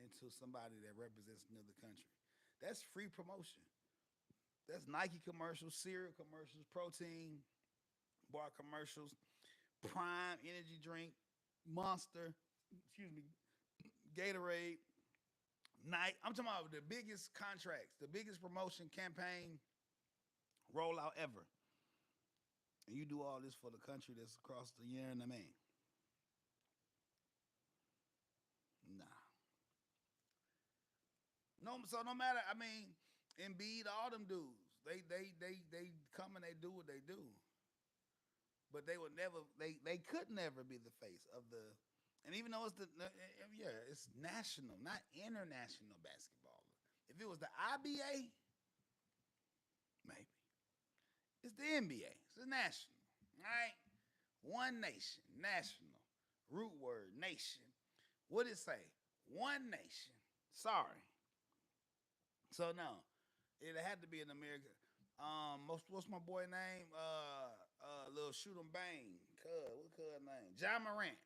into somebody that represents another country? That's free promotion. That's Nike commercials, cereal commercials, protein bar commercials, Prime energy drink, Monster, excuse me, Gatorade, Nike. I'm talking about the biggest contracts, the biggest promotion campaign rollout ever. And you do all this for the country that's across the year and the man. Nah. No, so no matter, I mean, Embiid, all them dudes, They come and they do what they do, but they would never they could never be the face of the. And even though it's yeah, it's national, not international basketball. If it was the IBA, maybe it's the NBA. It's the national, all right? One nation, national, root word, nation. What it say? One nation. Sorry. So no, it had to be an American. What's my boy name? Little shoot 'em bang. What cuz name? Ja Morant.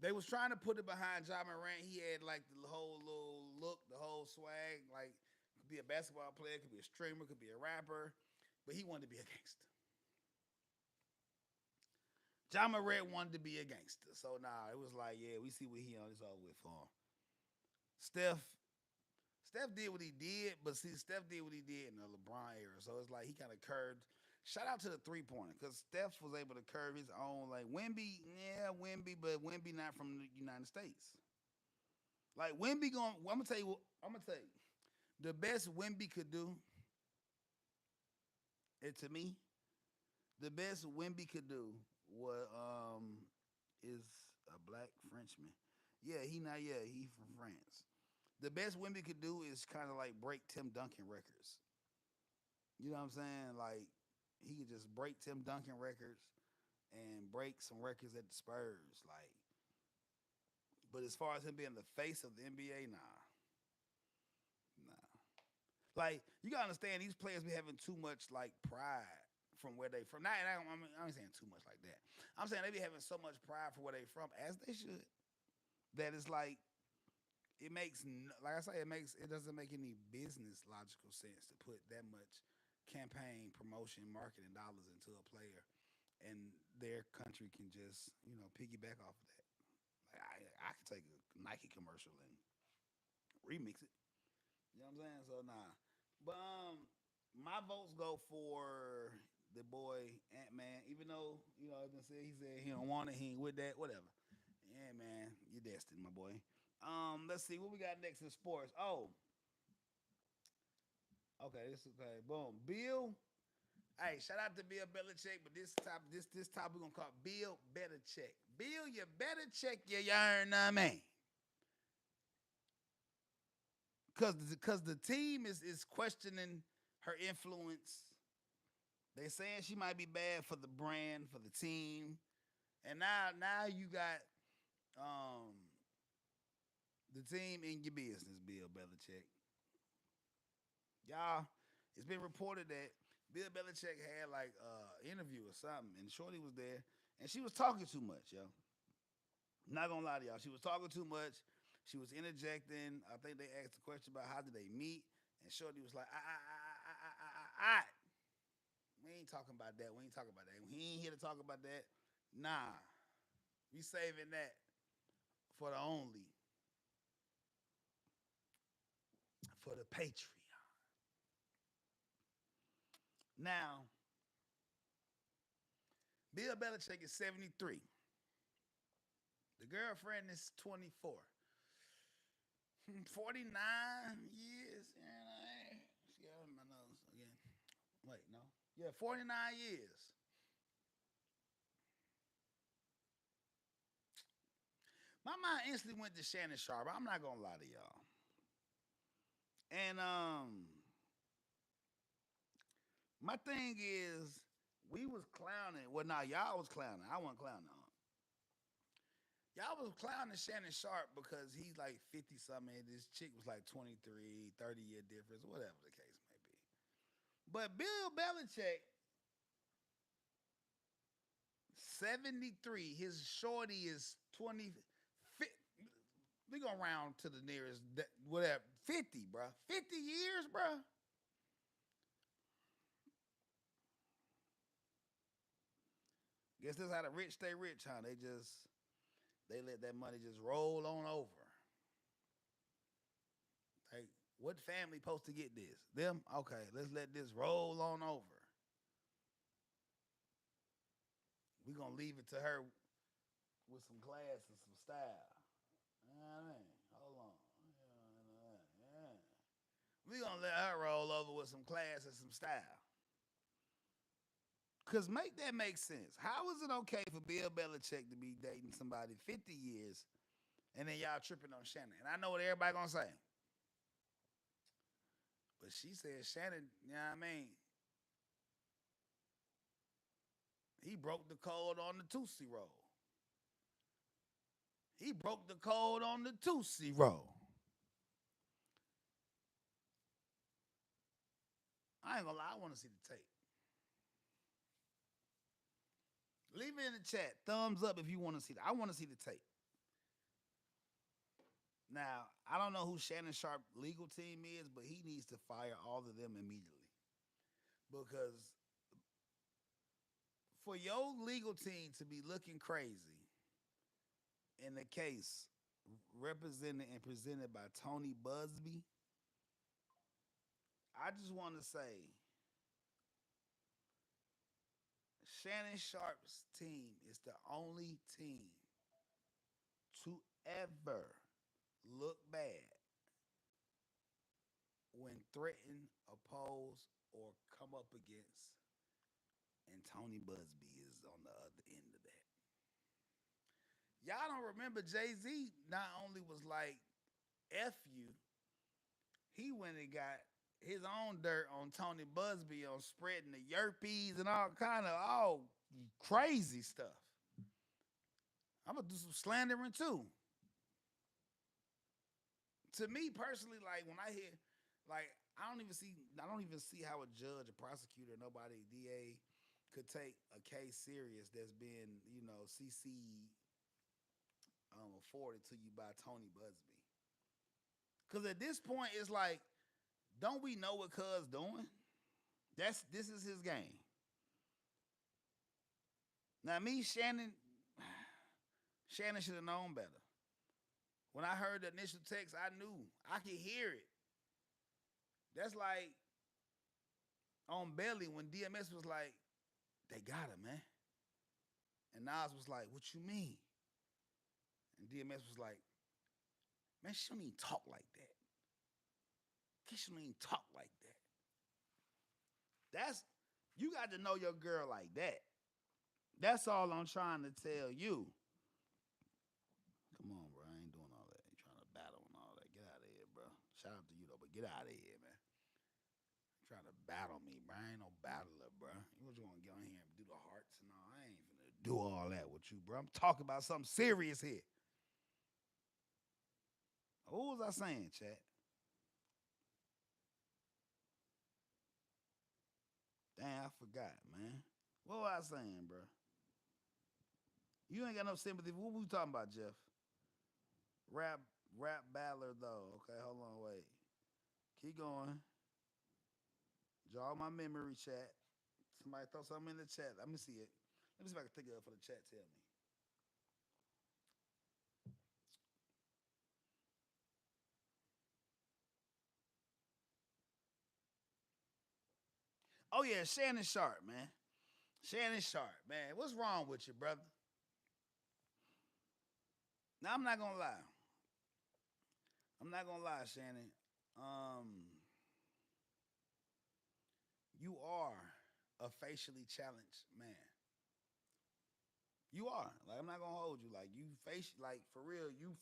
They was trying to put it behind Ja Morant. He had like the whole little look, the whole swag. Like could be a basketball player, could be a streamer, could be a rapper, but he wanted to be a gangster. Ja Morant wanted to be a gangster. So nah, it was like, yeah, we see what he on. It's all with for him. Steph Steph did what he did, but see, Steph did what he did in the LeBron era. So it's like he kind of curved. Shout out to the 3 pointer because Steph was able to curve his own. Like Wemby, yeah, Wemby, but Wemby not from the United States. Like Wemby going, I'm gonna tell you. I'm gonna tell you, the best Wemby could do, and to me, the best Wemby could do was is a black Frenchman. Yeah, he not. Yeah, he from France. The best Wemby could do is kind of like break Tim Duncan records. You know what I'm saying? Like he could just break Tim Duncan records and break some records at the Spurs. Like, but as far as him being the face of the NBA, nah, nah. Like you gotta understand, these players be having too much like pride from where they from. Not, I ain't saying too much like that. I'm saying they be having so much pride for where they from, as they should. That it's like it makes, like I say, it doesn't make any business logical sense to put that much campaign, promotion, marketing dollars into a player, and their country can just piggyback off of that. Like I could take a Nike commercial and remix it. You know what I'm saying? So nah, but my votes go for the boy Ant Man. Even though as I said, he said he don't want it, he ain't with that, whatever. Yeah, man, you're destined, my boy. Let's see what we got next in sports. Oh, okay, this is okay. Boom, Bill. Hey, shout out to Bill Belichick, but this top we're gonna call Bill Belichick. Bill, you better check your yarn, man. Cause the team is questioning her influence. They saying she might be bad for the brand, for the team. And now you got um the team in your business, Bill Belichick. Y'all, it's been reported that Bill Belichick had like interview or something, and Shorty was there, and she was talking too much, yo. Not gonna lie to y'all, she was talking too much. She was interjecting. I think they asked a question about how did they meet, and Shorty was like, I. We ain't talking about that. We ain't talking about that. He ain't here to talk about that. Nah, we saving that for the only, for the Patreon. Now, Bill Belichick is 73. The girlfriend is 24. 49 years. She got my nose again. Wait, no. Yeah, 49 years. My mind instantly went to Shannon Sharp. I'm not gonna lie to y'all. And my thing is, we was clowning. Well, now y'all was clowning. I wasn't clowning. Y'all was clowning Shannon Sharp because he's like 50 something. This chick was like 23, 30-year difference, whatever the case may be. But Bill Belichick, 73. His shorty is 20. We gonna round to the nearest, whatever, 50, bro. 50 years, bro. Guess this how the rich stay rich, huh? They let that money just roll on over. Like, what family supposed to get this? Them? Okay, let's let this roll on over. We gonna leave it to her with some class and some style. You know what I mean? Hold on. Yeah. We gonna let her roll over with some class and some style. Cause make that make sense. How is it okay for Bill Belichick to be dating somebody 50 years and then y'all tripping on Shannon? And I know what everybody gonna say. But she said Shannon, you know what I mean? He broke the code on the Tootsie Roll. He broke the code on the Tootsie Roll. I ain't gonna lie, I wanna see the tape. Leave it in the chat. Thumbs up if you wanna see that. I wanna see the tape. Now, I don't know who Shannon Sharp legal team is, but he needs to fire all of them immediately. Because for your legal team to be looking crazy in the case represented and presented by Tony Busby, I just want to say Shannon Sharp's team is the only team to ever look bad when threatened, opposed, or come up against, and Tony Busby is on the other end of that. Y'all don't remember Jay-Z not only was like, F you, he went and got his own dirt on Tony Busby on spreading the yerpies and all kind of all crazy stuff. I'm gonna do some slandering too. To me personally, like when I hear, like I don't even see how a judge, a prosecutor, nobody, DA could take a case serious that's been, CC afforded to you by Tony Busby. Because at this point, it's like, don't we know what Cuz doing? This is his game. Now me, Shannon should have known better. When I heard the initial text, I knew. I could hear it. That's like on Belly when DMS was like, they got her, man. And Nas was like, what you mean? And DMS was like, man, she don't even talk like that. She don't even talk like that. You got to know your girl like that. That's all I'm trying to tell you. Come on, bro. I ain't doing all that. You trying to battle and all that. Get out of here, bro. Shout out to you, though, but get out of here, man. You trying to battle me, bro. I ain't no battler, bro. You want to get on here and do the hearts and all. I ain't finna do all that with you, bro. I'm talking about something serious here. What was I saying, chat? Damn, I forgot, man. What was I saying, bro? You ain't got no sympathy. What we talking about, Jeff? Rap battler, though. Okay, hold on, wait. Keep going. Jog my memory, chat. Somebody throw something in the chat. Let me see it. Let me see if I can think of it for the chat. Tell me. Oh, yeah, Shannon Sharp, man. Shannon Sharp, man. What's wrong with you, brother? Now, I'm not going to lie. Shannon. You are a facially challenged man. You are. Like, I'm not gonna hold you. Like, for real, you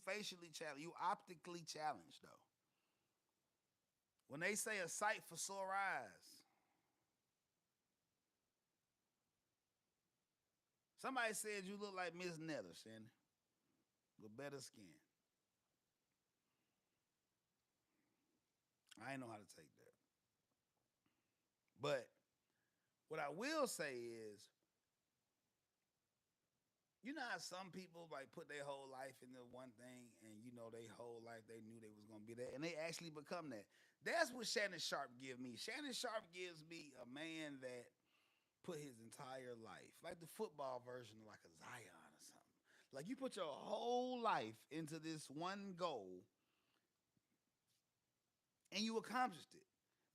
facially challenged. You optically challenged, though. When they say a sight for sore eyes, somebody said you look like Miss Netta, Shannon, with better skin. I ain't know how to take that. But what I will say is, you know how some people like put their whole life into one thing, and their whole life they knew they was gonna be that, and they actually become that. That's what Shannon Sharp gives me. Shannon Sharp gives me a man that put his entire life, like the football version of like a Zion or something. Like you put your whole life into this one goal, and you accomplished it.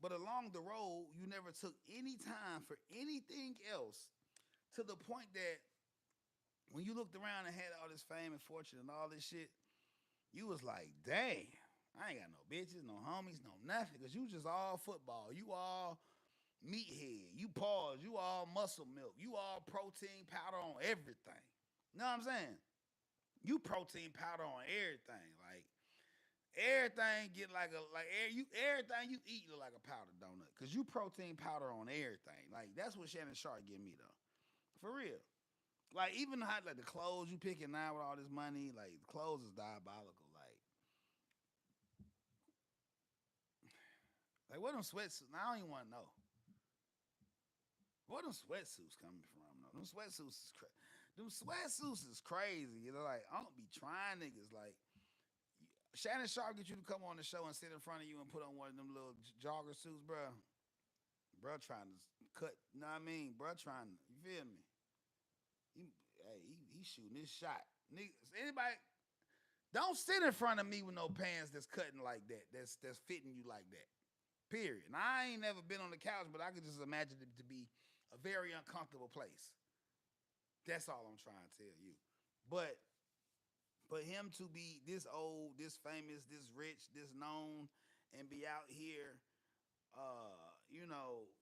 But along the road, you never took any time for anything else, to the point that when you looked around and had all this fame and fortune and all this shit, you was like, dang, I ain't got no bitches, no homies, no nothing. Cause you just all football. You all meathead. You pause. You all muscle milk. You all protein powder on everything. You know what I'm saying? You protein powder on everything. Like everything get like everything you eat look like a powder donut. Cause you protein powder on everything. Like that's what Shannon Sharp give me though. For real. Like even how like the clothes you picking now with all this money, like the clothes is diabolical. Like what them sweatsuits? Now, I don't even want to know. Where them sweatsuits coming from? Though? Them sweatsuits is crazy. Them sweatsuits is crazy. You know, like I don't be trying niggas. Like Shannon Sharp get you to come on the show and sit in front of you and put on one of them little jogger suits, bro. Bro, trying to cut. You know what I mean? Bro, trying to. You feel me? He shooting his shot. Niggas, anybody don't sit in front of me with no pants that's cutting like that. That's fitting you like that. Period. And I ain't never been on the couch, but I could just imagine it to be a very uncomfortable place. That's all I'm trying to tell you. But for him to be this old, this famous, this rich, this known, and be out here,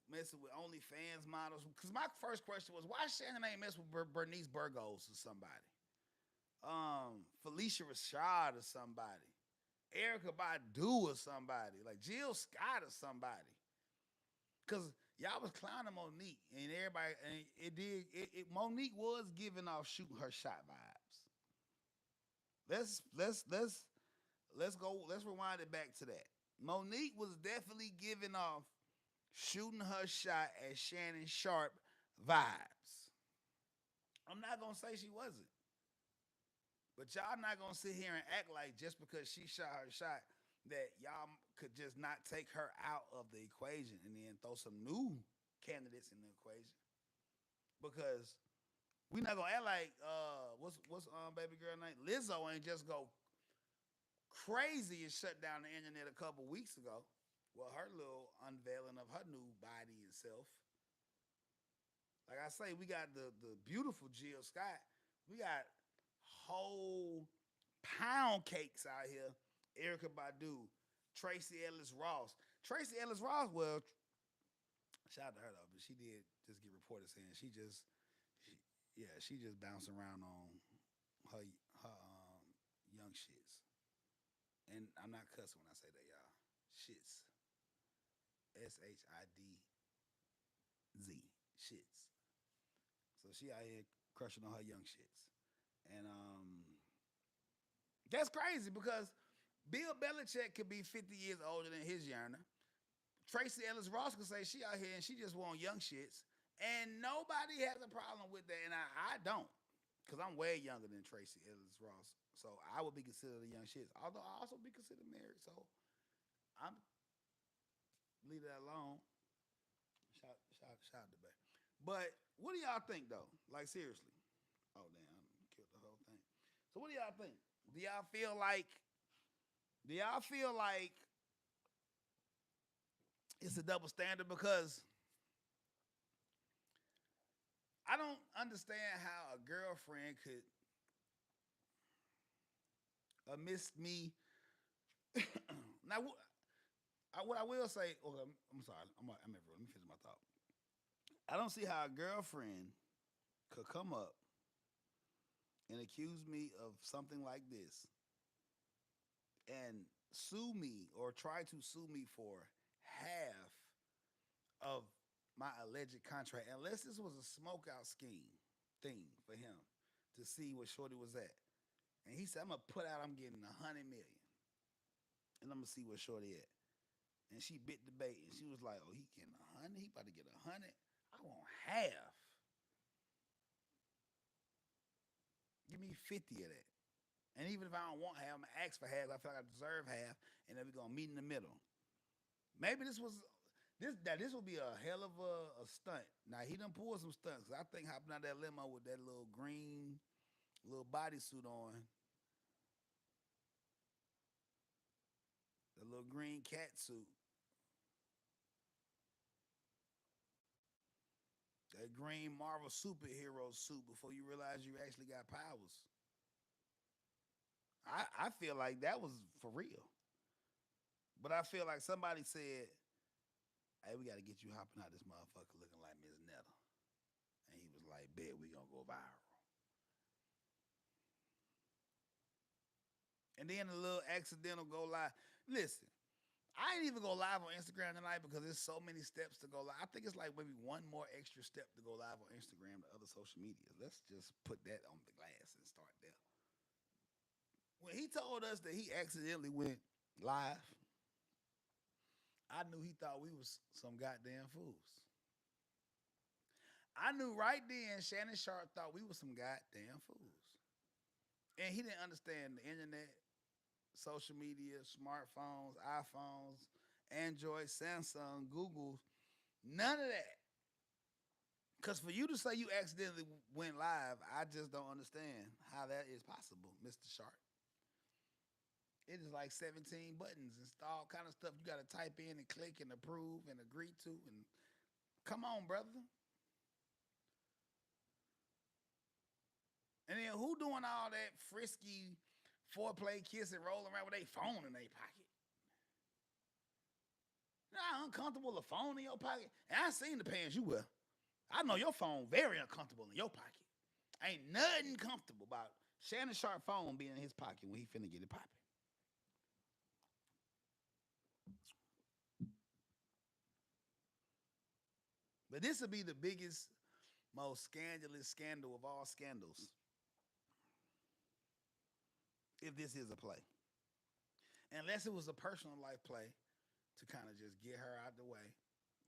messing with OnlyFans models. Because my first question was, why Shannon ain't mess with Bernice Burgos or somebody? Felicia Rashad or somebody. Erica Badu or somebody. Like Jill Scott or somebody. Cause y'all was clowning Monique and everybody, and Monique was giving off shooting her shot vibes. Let's rewind it back to that. Monique was definitely giving off shooting her shot at Shannon Sharp vibes. I'm not gonna say she wasn't, but y'all not gonna sit here and act like just because she shot her shot that y'all could just not take her out of the equation and then throw some new candidates in the equation. Because we not gonna act like what's baby girl name? Lizzo ain't just go crazy and shut down the internet a couple weeks ago. Well, her little unveiling of her new body and self. Like I say, we got the beautiful Jill Scott. We got whole pound cakes out here. Erica Badu, Tracy Ellis Ross. Tracy Ellis Ross, well, shout out to her though, but she did just get reported saying she just bouncing around on her young shits. And I'm not cussing when I say that, y'all. Shits. SHIDZ. Shits. So she out here crushing on her young shits. And that's crazy because Bill Belichick could be 50 years older than his yearner. Tracy Ellis Ross could say she out here and she just want young shits. And nobody has a problem with that. And I don't. Because I'm way younger than Tracy Ellis Ross. So I would be considered a young shits. Although I also be considered married. So I'm leave that alone. Shout to back. But what do y'all think though? Like seriously. Oh damn, I killed the whole thing. So what do y'all think? Do y'all feel like it's a double standard? Because I don't understand how a girlfriend could miss me. Now, what I will say, okay, I'm sorry, I'm everywhere. Let me finish my thought. I don't see how a girlfriend could come up and accuse me of something like this and sue me or try to sue me for half of my alleged contract, unless this was a smokeout scheme thing for him to see what Shorty was at. And he said, I'm getting 100 million. And I'm gonna see what Shorty at. And she bit the bait and she was like, oh, he getting 100? He about to get 100? I want half. Give me 50 of that. And even if I don't want half, I'm gonna ask for half. I feel like I deserve half, and then we're gonna meet in the middle. Maybe this will be a hell of a stunt. Now he done pulled some stunts. 'Cause I think hopping out that limo with that little green little bodysuit on, the little green cat suit, that green Marvel superhero suit before you realize you actually got powers. I feel like that was for real. But I feel like somebody said, "Hey, we got to get you hopping out this motherfucker looking like Miss Netta," and he was like, "Bet we gonna go viral." And then a little accidental go live. Listen, I ain't even go live on Instagram tonight because there's so many steps to go live. I think it's like maybe one more extra step to go live on Instagram to other social medias. Let's just put that on the glass and start there. When he told us that he accidentally went live, I knew he thought we was some goddamn fools. I knew right then Shannon Sharp thought we was some goddamn fools. And he didn't understand the internet, social media, smartphones, iPhones, Android, Samsung, Google, none of that. Because for you to say you accidentally went live, I just don't understand how that is possible, Mr. Sharp. It is like 17 buttons and all kind of stuff you got to type in and click and approve and agree to. And come on, brother. And then who doing all that frisky foreplay, kiss, and rolling around with their phone in their pocket? You know how uncomfortable a phone in your pocket? And I seen the pants you wear. I know your phone very uncomfortable in your pocket. Ain't nothing comfortable about Shannon Sharp phone being in his pocket when he finna get it popping. But this will be the biggest, most scandalous scandal of all scandals if this is a play. Unless it was a personal life play to kind of just get her out the way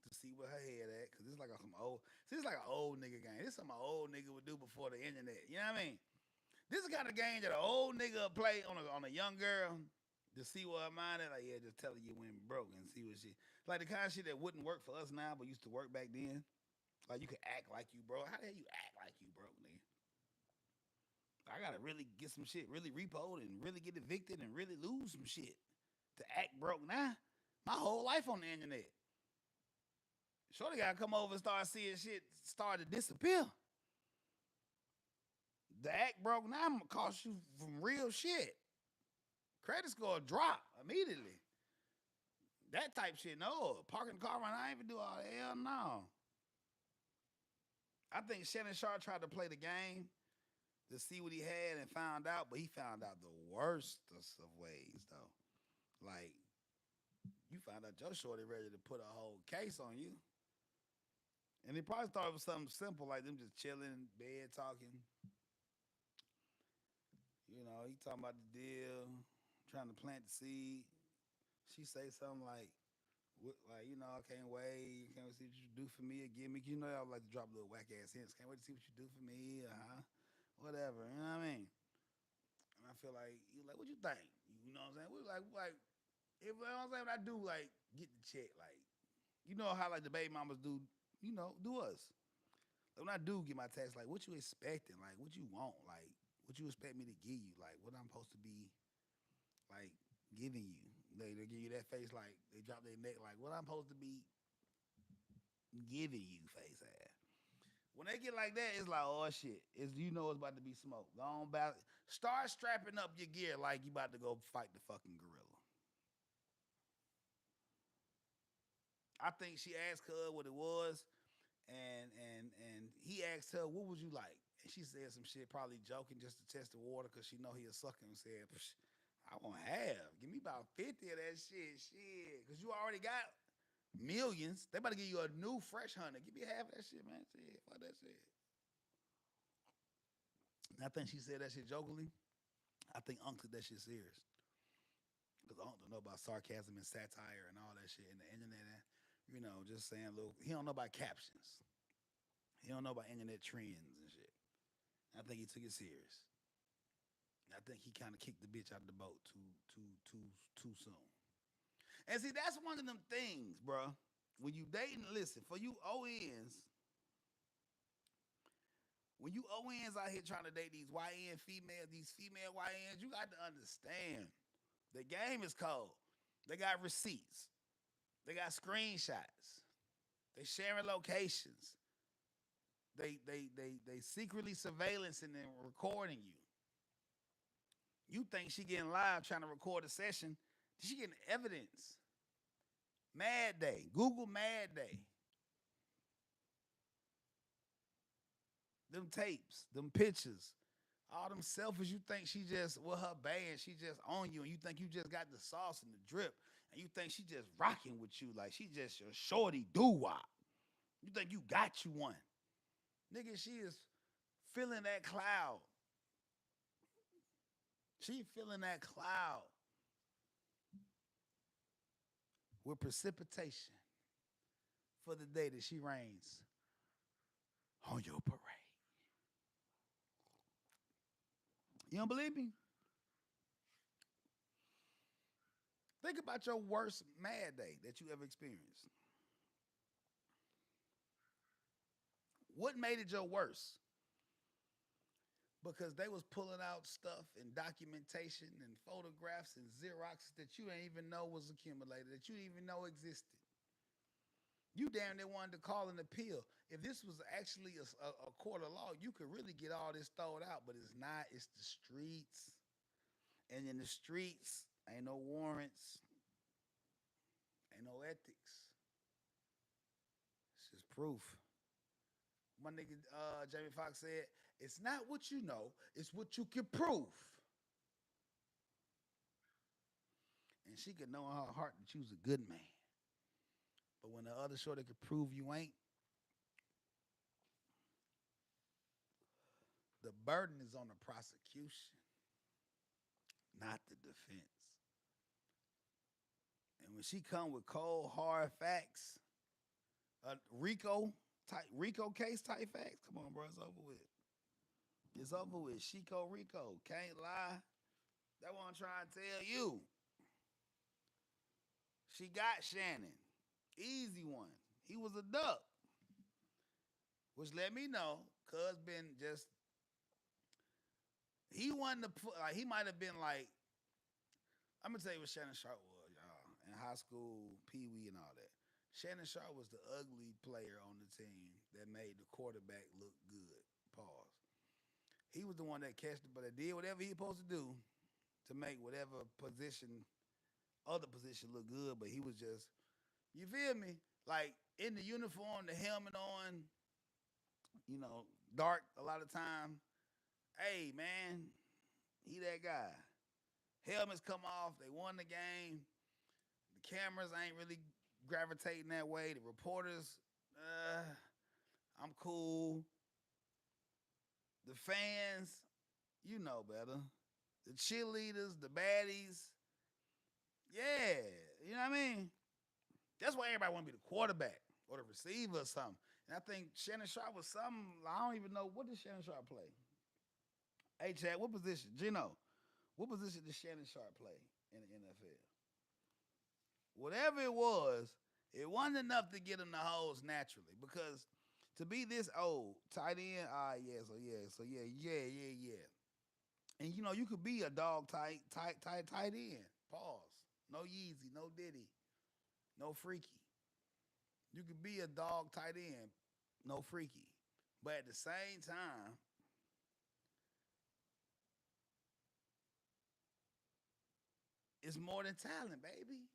to see where her head at. Cause it's like some old, see, it's like an old nigga game. This is something an old nigga would do before the internet. You know what I mean? This is the kind of game that an old nigga play on a young girl to see what her mind is. Like, yeah, just tell her you went broke and see what she like the kind of shit that wouldn't work for us now, but used to work back then. Like you could act like you broke. How the hell you act like you broke, nigga? I gotta really get some shit really repoed and really get evicted and really lose some shit to act broke now. My whole life on the internet. Shorty gotta come over and start seeing shit start to disappear. The act broke now I'm gonna cost you from real shit. Credit score drop immediately. That type shit, no. Parking the car around, I ain't even do all that. Hell no. I think Shannon Sharp tried to play the game to see what he had and found out, but he found out the worstest of ways, though. Like, you found out your shorty ready to put a whole case on you. And he probably thought it was something simple, like them just chilling, bed talking. You know, he talking about the deal, trying to plant the seed. She say something like, you know, I can't wait. Can't wait to see what you do for me or give me. You know, I like to drop little whack ass hints. Can't wait to see what you do for me, whatever. You know what I mean? And I feel like you like, what you think? You know what I'm saying? We like, if you know what I'm saying, what I do like get the check, like, you know how like the baby mamas do, you know, do us. Like, when I do get my tax, like, what you expecting? Like, what you want? Like, what you expect me to give you? Like, what I'm supposed to be, like, giving you? They give you that face, like, they drop their neck, like, what I'm supposed to be giving you, face ass. When they get like that, it's like, oh shit, it's you know it's about to be smoke. Go on back, start strapping up your gear like you about to go fight the fucking gorilla. I think she asked her what it was, and he asked her, what would you like? And she said some shit, probably joking just to test the water, cause she know he'll suck him and said, I want half. Give me about 50 of that shit. Cause you already got millions. They about to give you a new fresh hunter. Give me half of that shit, man. Shit, fuck that shit. And I think she said that shit jokingly. I think Unc took that shit serious. Because Unc don't know about sarcasm and satire and all that shit in the internet. You know, just saying little, he don't know about captions. He don't know about internet trends and shit. I think he took it serious. I think he kind of kicked the bitch out of the boat too soon. And see, that's one of them things, bro. When you dating, listen, for you ONs, when you ONs out here trying to date these YN females, these female YNs, you got to understand the game is cold. They got receipts. They got screenshots. They sharing locations. They secretly surveillancing and recording you. You think she getting live trying to record a session. She getting evidence Mad Day. Google Mad Day. Them tapes, them pictures, all them selfies. You think she just with her band, she just on you, and you think you just got the sauce and the drip, and you think she just rocking with you like she just your shorty doo wop. You think you got you one, nigga? She is feeling that cloud. She feeling that cloud with precipitation for the day that she rains on your parade. You don't believe me? Think about your worst mad day that you ever experienced. What made it your worst? Because they was pulling out stuff and documentation and photographs and Xeroxes that you didn't even know was accumulated, that you didn't even know existed. You damn near wanted to call an appeal. If this was actually a court of law, you could really get all this thrown out, but it's not. It's the streets. And in the streets, ain't no warrants, ain't no ethics. It's just proof. My nigga Jamie Foxx said, it's not what you know, it's what you can prove. And she could know in her heart that you was a good man. But when the other shorty could prove you ain't, the burden is on the prosecution, not the defense. And when she come with cold, hard facts, Rico case type facts, come on, bro, it's over with. It's over with. Chico Rico, can't lie. That's what I'm trying to tell you. She got Shannon. Easy one. He was a duck. Which let me know, cuz been just, he wasn't like, he might have been like, I'm gonna tell you what Shannon Sharp was, y'all. In high school, Pee Wee and all that. Shannon Sharp was the ugly player on the team that made the quarterback look good. Pause. He was the one that catched it, but that did whatever he was supposed to do to make whatever position, other position look good, but he was just, you feel me? Like in the uniform, the helmet on, you know, dark a lot of time. Hey, man, he that guy. Helmets come off, they won the game. The cameras ain't really gravitating that way. The reporters, I'm cool. The fans, you know better. The cheerleaders, the baddies. Yeah, you know what I mean? That's why everybody want to be the quarterback or the receiver or something. And I think Shannon Sharp was something, I don't even know, what did Shannon Sharp play? Hey, Chad, what position? Gino, what position did Shannon Sharp play in the NFL? Whatever it wasn't enough to get him the holes naturally because to be this old, tight end, yeah. And you know, you could be a dog tight end. Pause. No Yeezy, no Diddy, no Freaky. You could be a dog tight end, no Freaky. But at the same time, it's more than talent, baby.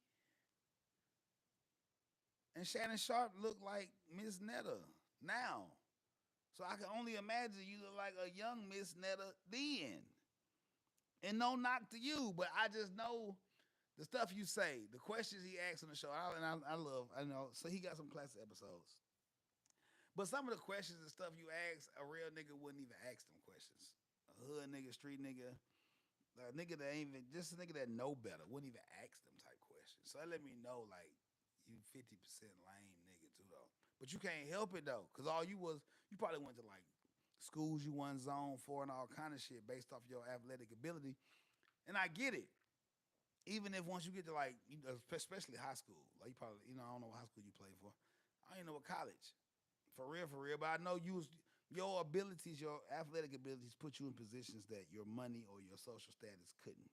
And Shannon Sharp looked like Miss Netta now. So I can only imagine you look like a young Miss Netta then. And no knock to you, but I just know the stuff you say, the questions he asks on the show, I know, so he got some classic episodes. But some of the questions and stuff you ask, a real nigga wouldn't even ask them questions. A hood nigga, street nigga, a nigga that ain't even, just a nigga that know better, wouldn't even ask them type questions. So that let me know, like, you 50% lame nigga too, though. But you can't help it, though, because all you was, you probably went to, like, schools you won zone for and all kind of shit based off your athletic ability. And I get it. Even if once you get to, like, especially high school, like, you probably, you know, I don't know what high school you played for. I don't even know what college. For real, but I know your abilities, your athletic abilities put you in positions that your money or your social status couldn't.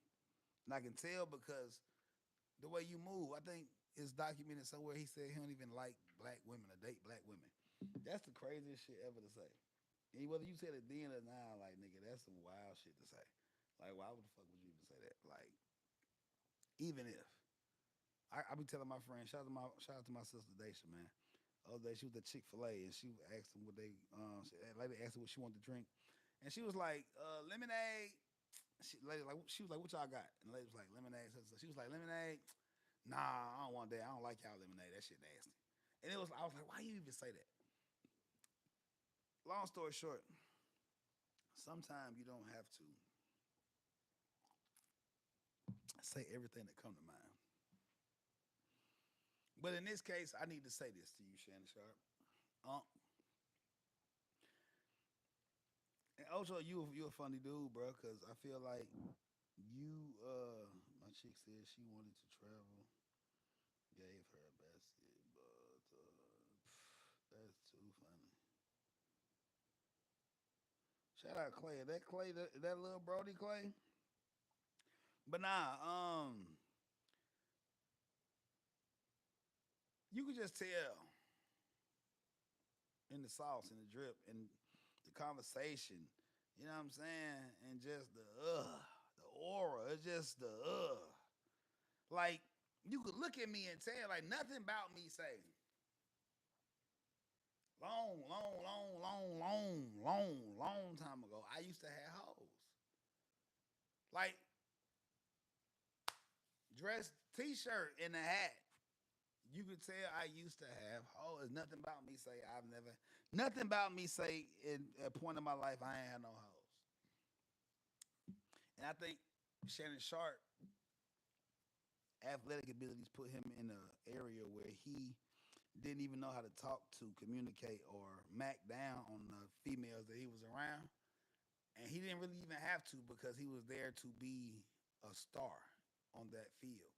And I can tell because the way you move, I think it's documented somewhere he said he don't even like black women or date black women. That's the craziest shit ever to say. And whether you said it then or now, like, nigga, that's some wild shit to say. Like, why the fuck would you even say that? Like, even if. I be telling my friends, shout out to my sister Daisha, man. The other day she was at Chick-fil-A and she asked them what they lady asked her what she wanted to drink. And she was like, lemonade. She was like, what y'all got? And the lady was like, lemonade. So she was like, lemonade. Nah, I don't want that. I don't like y'all lemonade. That shit nasty. And I was like, why you even say that? Long story short, sometimes you don't have to say everything that come to mind. But in this case, I need to say this to you, Shannon Sharp. Um, and Ocho, you a funny dude, bro, because I feel like my chick said she wanted to travel, gave her a basket, but that's too funny. Shout out Clay. That Clay, that little Brody Clay. But nah, you could just tell in the sauce, in the drip, in the conversation. You know what I'm saying? And just the aura. It's just the Like you could look at me and tell like nothing about me say long time ago. I used to have hoes. Like dress T-shirt and a hat. You could tell I used to have hoes. Nothing about me say I've never. Nothing about me say in a point in my life I ain't had no hoes. And I think Shannon Sharp athletic abilities put him in an area where he didn't even know how to talk to communicate or mac down on the females that he was around. And he didn't really even have to because he was there to be a star on that field.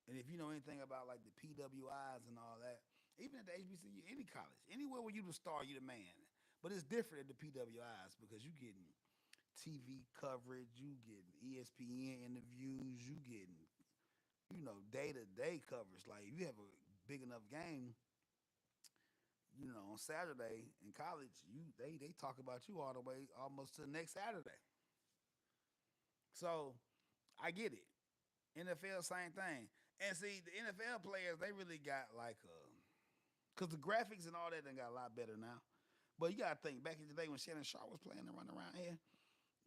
And if you know anything about like the PWIs and all that, even at the HBCU, any college, anywhere where you the star, you the man. But it's different at the PWIs because you getting TV coverage, you getting ESPN interviews, you getting day to day coverage. Like if you have a big enough game, on Saturday in college, they talk about you all the way almost to the next Saturday. So I get it. NFL same thing. And see, the NFL players they really got like because the graphics and all that done got a lot better now. But you gotta think back in the day when Shannon Sharp was playing and running around here,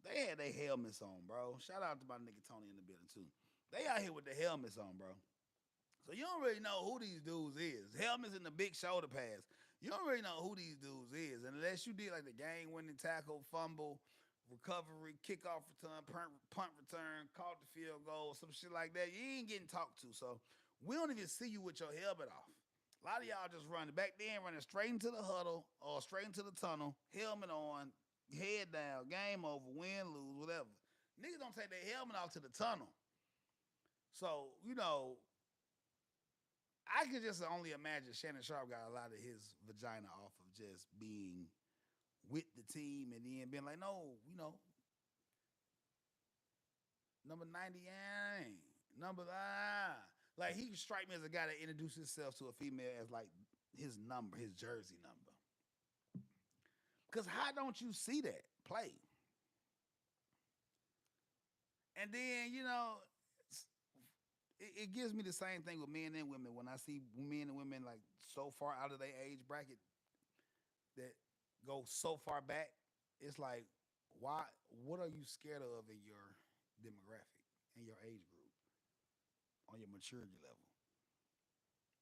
they had their helmets on, bro. Shout out to my nigga Tony in the building too. They out here with the helmets on, bro. So you don't really know who these dudes is. Helmets and the big shoulder pads. You don't really know who these dudes is unless you did like the game-winning tackle, fumble, recovery, kickoff return, punt return, caught the field goal, some shit like that. You ain't getting talked to. So we don't even see you with your helmet off. A lot of y'all just running back then, running straight into the huddle or straight into the tunnel, helmet on, head down, game over, win, lose, whatever. Niggas don't take their helmet off to the tunnel. So, I could just only imagine Shannon Sharp got a lot of his vagina off of just being with the team and then being like, no, number 99, number like he strike me as a guy that introduced himself to a female as like his number, his jersey number. Cause how don't you see that play? And then, it gives me the same thing with men and women when I see men and women like so far out of their age bracket that go so far back. It's like, why? What are you scared of in your demographic and your age group on your maturity level?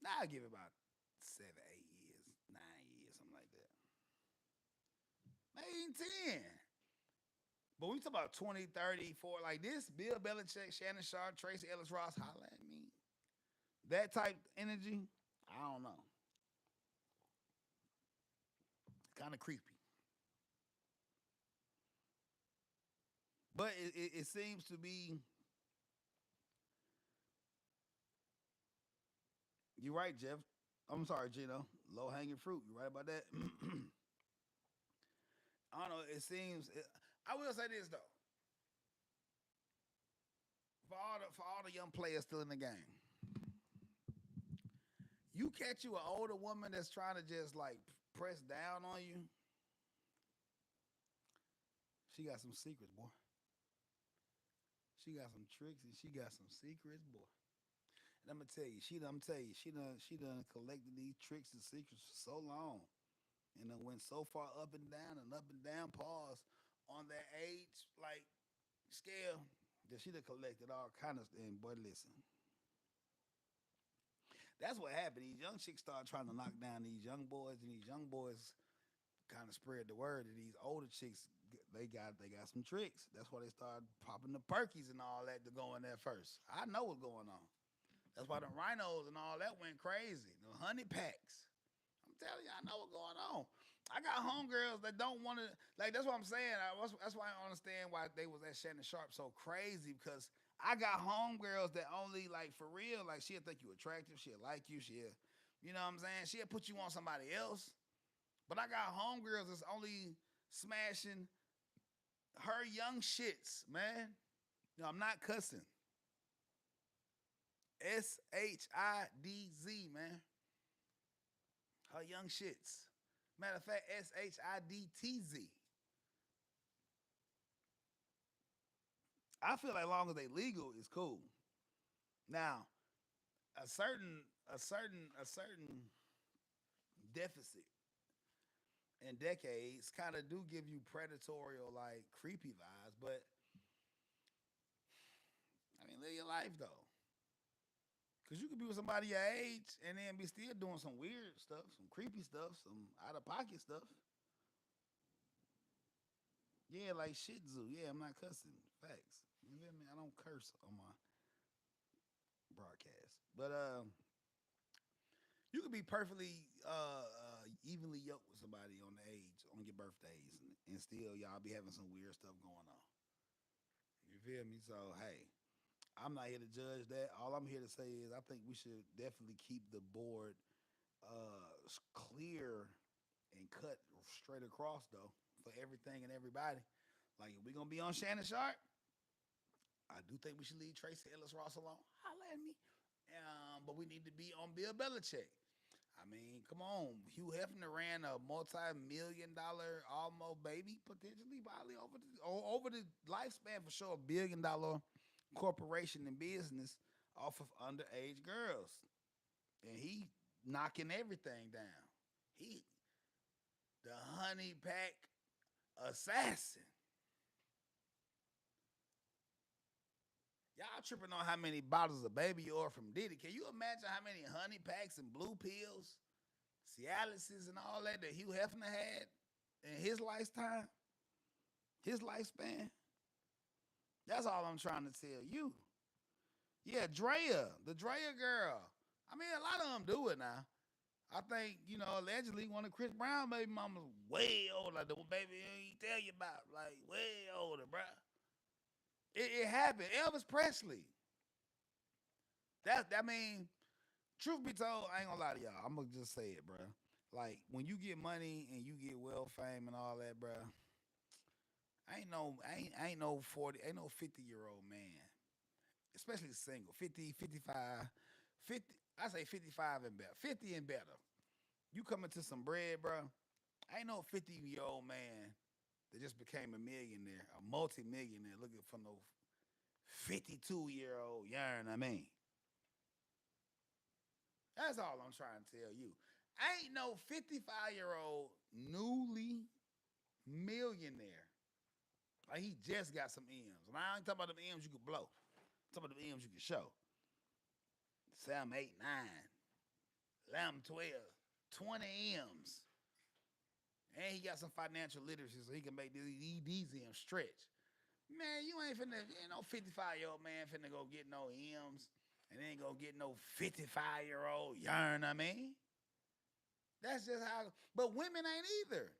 Now I give it about 7, 8 years, 9 years, something like that. Maybe 10. But we talk about 20, 30, 40, like this, Bill Belichick, Shannon Sharp, Tracy Ellis Ross, holla at me. That type energy, I don't know. Kind of creepy. But it seems to be, you're right, Jeff. I'm sorry, Gino. Low hanging fruit. You're right about that. I don't know. It seems, I will say this, though. For all the young players still in the game, you catch you an older woman that's trying to just like press down on you, she got some secrets, boy. She got some tricks and she got some secrets, boy. Let me tell you, she done collected these tricks and secrets for so long, and it went so far up and down, pause on that age like scale that she done collected all kind of. And boy, listen, that's what happened. These young chicks started trying to knock down these young boys, and these young boys kind of spread the word that these older chicks they got some tricks. That's why they started popping the perkies and all that to go in there first. I know what's going on. That's why the rhinos and all that went crazy. The honey packs. I'm telling you, I know what's going on. I got homegirls that don't want to like. That's what I'm saying. That's why I don't understand why they was at Shannon Sharp so crazy because I got homegirls that only like for real. Like she'll think you attractive. She'll like you. You know what I'm saying. She'll put you on somebody else. But I got homegirls that's only smashing her young shits, man. No, I'm not cussing. SHIDZ, man. Her young shits. Matter of fact, SHIDTZ. I feel like as long as they legal, it's cool. Now, a certain deficit in decades kind of do give you predatory or like creepy vibes, but I mean, live your life though. Cause you could be with somebody your age and then be still doing some weird stuff, some creepy stuff, some out of pocket stuff. Yeah, like Shih Tzu. Yeah, I'm not cussing. Facts. You feel me? I don't curse on my broadcast. But you could be perfectly evenly yoked with somebody on the age on your birthdays, and still y'all be having some weird stuff going on. You feel me? So hey, I'm not here to judge that. All I'm here to say is I think we should definitely keep the board clear and cut straight across though for everything and everybody. Like if we're gonna be on Shannon Sharp, I do think we should leave Tracy Ellis Ross alone. Holla at me. But we need to be on Bill Belichick. I mean, come on. Hugh Hefner ran a multi-million-dollar almost baby, potentially, probably over the lifespan for sure, $1 billion corporation and business off of underage girls. And he knocking everything down. He the honey pack assassin. Y'all tripping on how many bottles of baby oil from Diddy. Can you imagine how many honey packs and blue pills, Cialises and all that Hugh Hefner had in his lifetime, his lifespan? That's all I'm trying to tell you. Yeah, Drea, the Drea girl. I mean, a lot of them do it now. I think, allegedly one of Chris Brown baby mamas way older. The baby he tell you about, like, way older, bruh. It happened. Elvis Presley. I mean, truth be told, I ain't gonna lie to y'all. I'm gonna just say it, bruh. Like, when you get money and you get wealth, fame, and all that, bruh, I ain't no 40, ain't no 50-year-old man, especially single, 50, 55, 50. I say 55 and better, 50 and better. You come into some bread, bro. Ain't no 50-year-old man that just became a millionaire, a multi-millionaire, looking for no 52-year-old yarn. I mean, that's all I'm trying to tell you. Ain't no 55-year-old newly millionaire. Like he just got some M's. And I ain't talking about them M's you could blow. I'm talking about them M's you could show. Sam 8, 9, Lamb 12, 20 M's. And he got some financial literacy so he can make these M's stretch. Man, you ain't 55-year-old man finna go get no M's and ain't gonna get no 55-year-old yarn, I mean. That's just how, but women ain't either.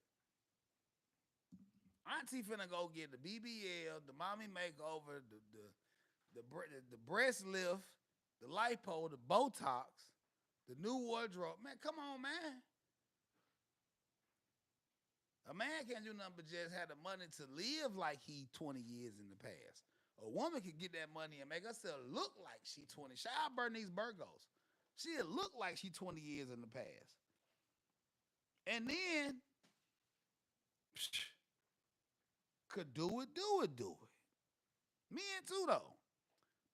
Auntie finna go get the BBL, the mommy makeover, the breast lift, the lipo, the Botox, the new wardrobe. Man, come on, man. A man can't do nothing but just have the money to live like he 20 years in the past. A woman can get that money and make herself look like she 20. Shout out Bernice Burgos. She'll look like she 20 years in the past. And then, could do it. Men too, though.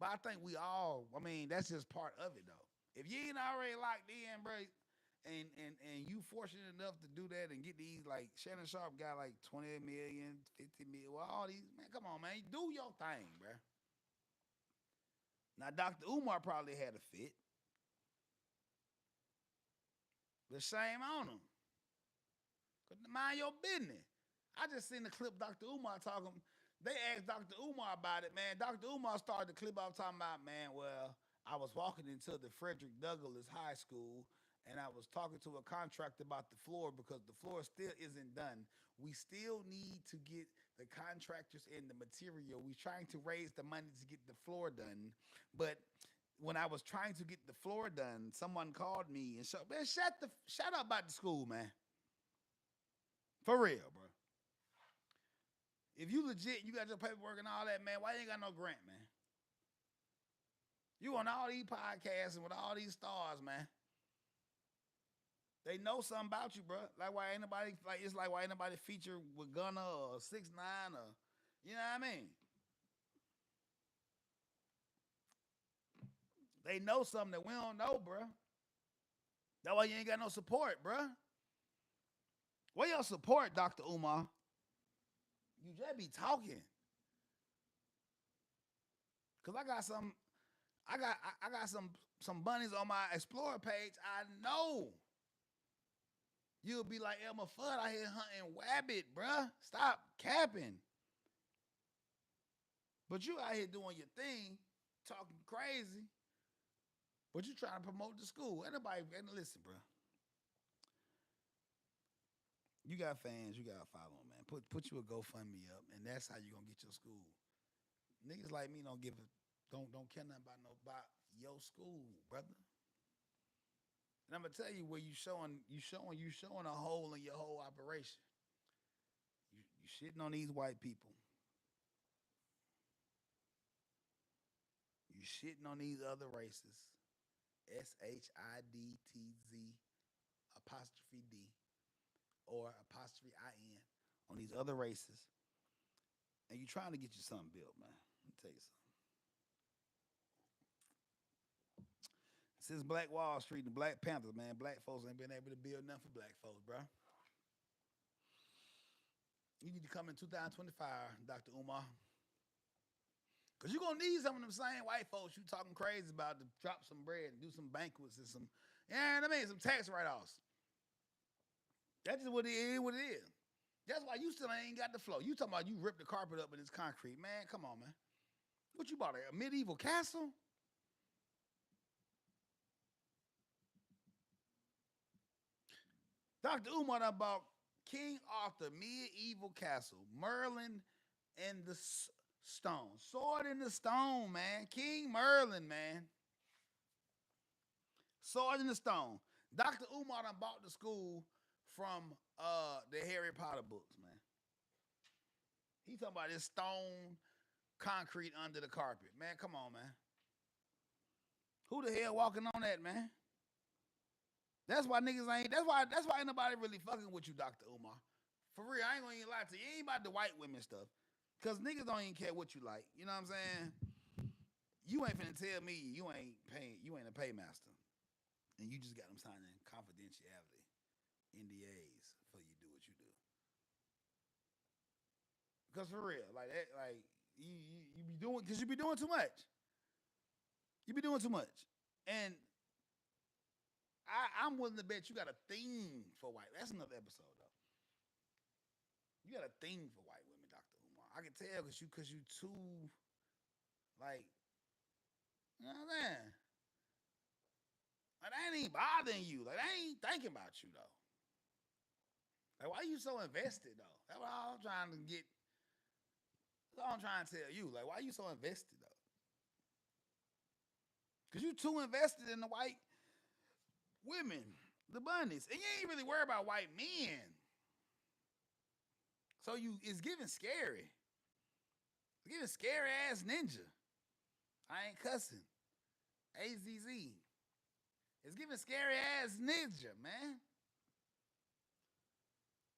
But I think we all, I mean, that's just part of it though. If you ain't already locked in, bro, and you fortunate enough to do that and get these like Shannon Sharp got like 20 million, 50 million, well, all these man, come on, man, do your thing, bro. Now Dr. Umar probably had a fit. The shame on him. Mind your business. I just seen the clip Dr. Umar talking. They asked Dr. Umar about it, man. Dr. Umar started the clip off talking about, man, well, I was walking into the Frederick Douglass High School and I was talking to a contractor about the floor because the floor still isn't done. We still need to get the contractors and the material. We're trying to raise the money to get the floor done. But when I was trying to get the floor done, someone called me and said, man, shut up about the school, man. For real, bro. If you legit, you got your paperwork and all that, man, why you ain't got no grant, man? You on all these podcasts and with all these stars, man. They know something about you, bro. Like why ain't nobody like it's like why ain't nobody feature with Gunna or 6ix9ine or you know what I mean? They know something that we don't know, bro. That's why you ain't got no support, bro. Where your support, Dr. Umar? You just be talking. Cause I got some bunnies on my Explorer page. I know. You'll be like Elmer Fudd out here hunting wabbit, bruh. Stop capping. But you out here doing your thing, talking crazy. But you trying to promote the school. Anybody, listen, bruh. You got fans, you got to follow them, man. Put you a GoFundMe up, and that's how you gonna get your school. Niggas like me don't care nothing about your school, brother. And I'm gonna tell you where you showing a hole in your whole operation. You shitting on these white people. You shitting on these other races. SHIDTZ apostrophe D or apostrophe IN on these other races. And you trying to get you something built, man. Let me tell you something. Since Black Wall Street and Black Panthers, man, black folks ain't been able to build nothing for black folks, bro. You need to come in 2025, Dr. Umar. Because you're going to need some of them same white folks you talking crazy about to drop some bread and do some banquets and some, you know what I mean, some tax write-offs. That's just what it is. That's why you still ain't got the flow. You talking about you ripped the carpet up in this concrete. Man, come on, man. What you bought, a medieval castle? Dr. Umar about King Arthur, medieval castle, Merlin and the stone. Sword in the stone, man. King Merlin, man. Sword in the stone. Dr. Umar done bought the school from the Harry Potter books, man. He talking about this stone concrete under the carpet. Man, come on, man. Who the hell walking on that, man? That's why niggas ain't. That's why ain't nobody really fucking with you, Dr. Umar. For real, I ain't gonna even lie to you. You ain't about the white women stuff. Cause niggas don't even care what you like. You know what I'm saying? You ain't finna tell me you ain't a paymaster. And you just got them signing confidentiality, NDAs for you do what you do. Cause for real, like that, like you be doing, cause you be doing too much. You be doing too much. And I'm willing to bet you got a thing for white. That's another episode though. You got a thing for white women, Dr. Umar. I can tell cause you too like, you know what I'm saying? Like that ain't even bothering you. Like they ain't thinking about you though. Like why you so invested though? That's what I'm trying to get. That's all I'm trying to tell you. Like why you so invested though? Cause you too invested in the white women, the bunnies, and you ain't really worried about white men. So it's giving scary. It's giving scary ass ninja. I ain't cussing. AZZ. It's giving scary ass ninja, man.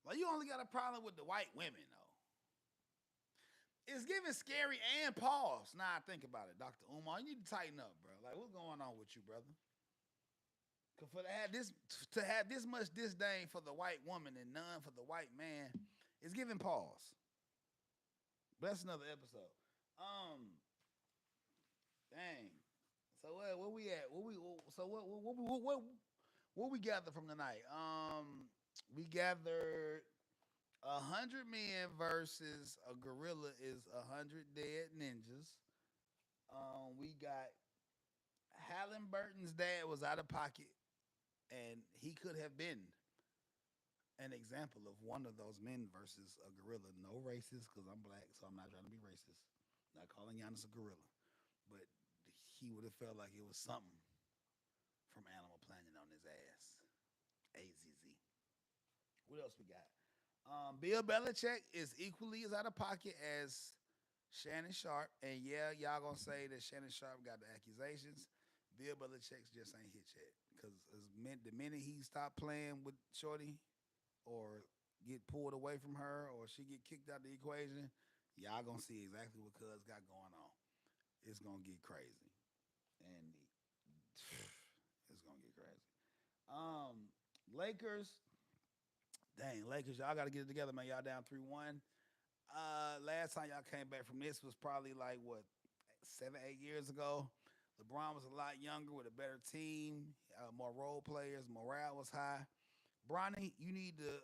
Like you only got a problem with the white women though. It's giving scary and pause. Now I think about it, Dr. Umar, you need to tighten up, bro. Like, what's going on with you, brother? Cause to have this much disdain for the white woman and none for the white man, it's giving pause. But that's another episode. Um, dang. So where we at? What we gathered from the night? We gathered 100 men versus a gorilla is 100 dead ninjas. We got Halliburton's dad was out of pocket, and he could have been an example of one of those men versus a gorilla. No racist, because I'm black, so I'm not trying to be racist. Not calling Giannis a gorilla, but he would have felt like it was something from Animal Planet on his ass. AZZ. What else we got? Bill Belichick is equally as out of pocket as Shannon Sharp. And yeah, y'all gonna say that Shannon Sharp got the accusations. Bill Belichick just ain't hit yet. Because the minute he stopped playing with Shorty or get pulled away from her or she get kicked out the equation, y'all gonna see exactly what Cuz got going on. It's gonna get crazy. And it's gonna get crazy. Lakers, dang, Lakers, y'all gotta get it together, man. Y'all down 3-1. Last time y'all came back from this was probably like what 7, 8 years ago. LeBron was a lot younger with a better team, more role players, morale was high. Bronny, you need to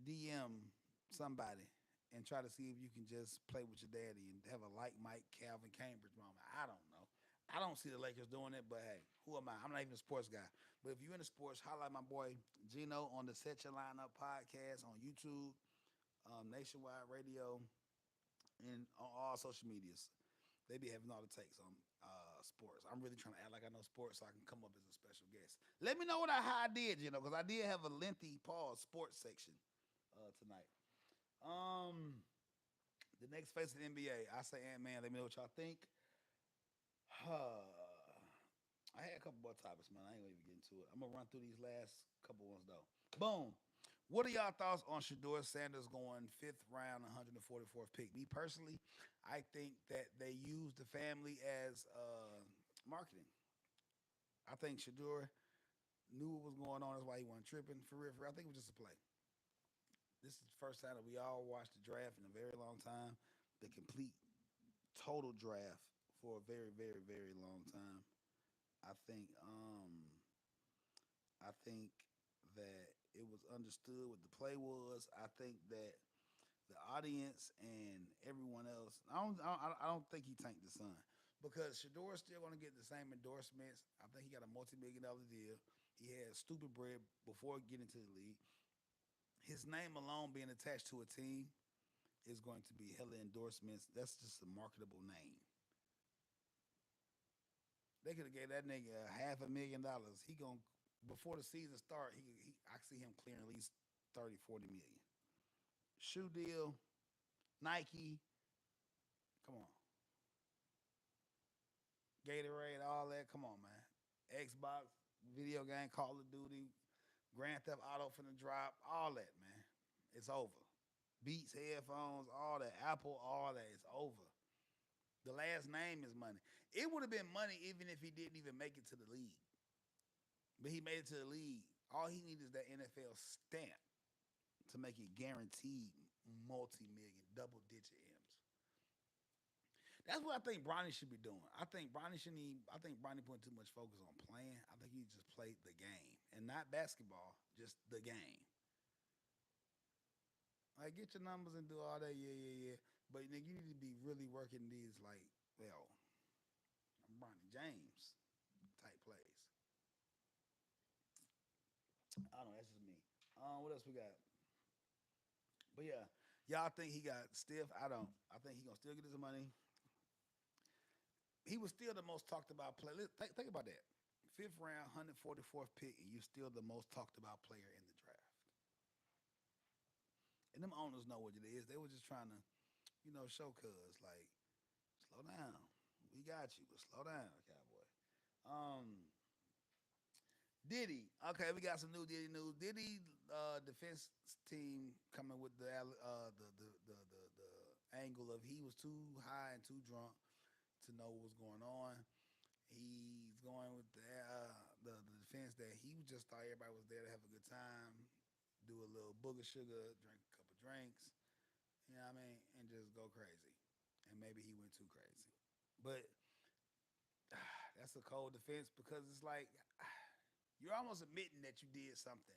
DM somebody and try to see if you can just play with your daddy and have a like Mike Calvin Cambridge moment. I don't know. I don't see the Lakers doing it, but hey, who am I? I'm not even a sports guy. But if you're into sports, highlight my boy Gino on the Set Your Lineup podcast on YouTube, Nationwide Radio, and on all social medias. They be having all the takes on sports. I'm really trying to act like I know sports so I can come up as a special guest. Let me know how I did, because I did have a lengthy pause sports section tonight. The next face of the NBA, I say Ant-Man. Let me know what y'all think. I had a couple more topics, man. I ain't gonna even get into it. I'm gonna run through these last couple ones though. Boom. What are y'all thoughts on Shador Sanders going 5th round, 144th pick? Me personally, I think that they use the family as marketing. I think Shador knew what was going on. That's why he wasn't tripping. For real, I think it was just a play. This is the first time that we all watched the draft in a very long time. The complete, total draft for a very, very, very long time. I think I think that it was understood what the play was. I think that the audience and everyone else. I don't think he tanked the son because Shador's still going to get the same endorsements. I think he got a multi-million-dollar deal. He had stupid bread before getting to the league. His name alone being attached to a team is going to be hella endorsements. That's just a marketable name. They could have gave that nigga $500,000. He gonna before the season start. I see him clearing at least 30, 40 million. Shoe deal, Nike. Come on, Gatorade, all that. Come on, man. Xbox, video game, Call of Duty, Grand Theft Auto finna drop. All that, man. It's over. Beats, headphones, all that. Apple, all that. It's over. The last name is money. It would have been money even if he didn't even make it to the league. But he made it to the league. All he needs is that NFL stamp to make it guaranteed multi-million, double-digit M's. That's what I think Bronny should be doing. I think Bronny putting too much focus on playing. I think he just played the game. And not basketball, just the game. Like, get your numbers and do all that, yeah. But nigga, you need to be really working these, like, well, Bronny James type plays. I don't know, that's just me. What else we got? But yeah, y'all think he got stiff? I don't. I think he gonna still get his money. He was still the most talked about player. Think about that. 5th round, 144th pick, and you still the most talked about player in the draft. And them owners know what it is. They were just trying to, show cuz like, slow down. We got you, but slow down, cowboy. Diddy. Okay, we got some new Diddy news. Diddy defense team coming with the angle of he was too high and too drunk to know what was going on. He's going with the defense that he just thought everybody was there to have a good time, do a little booger sugar, drink a couple drinks, you know what I mean, and just go crazy. And maybe he went too crazy. But that's a cold defense because it's like you're almost admitting that you did something.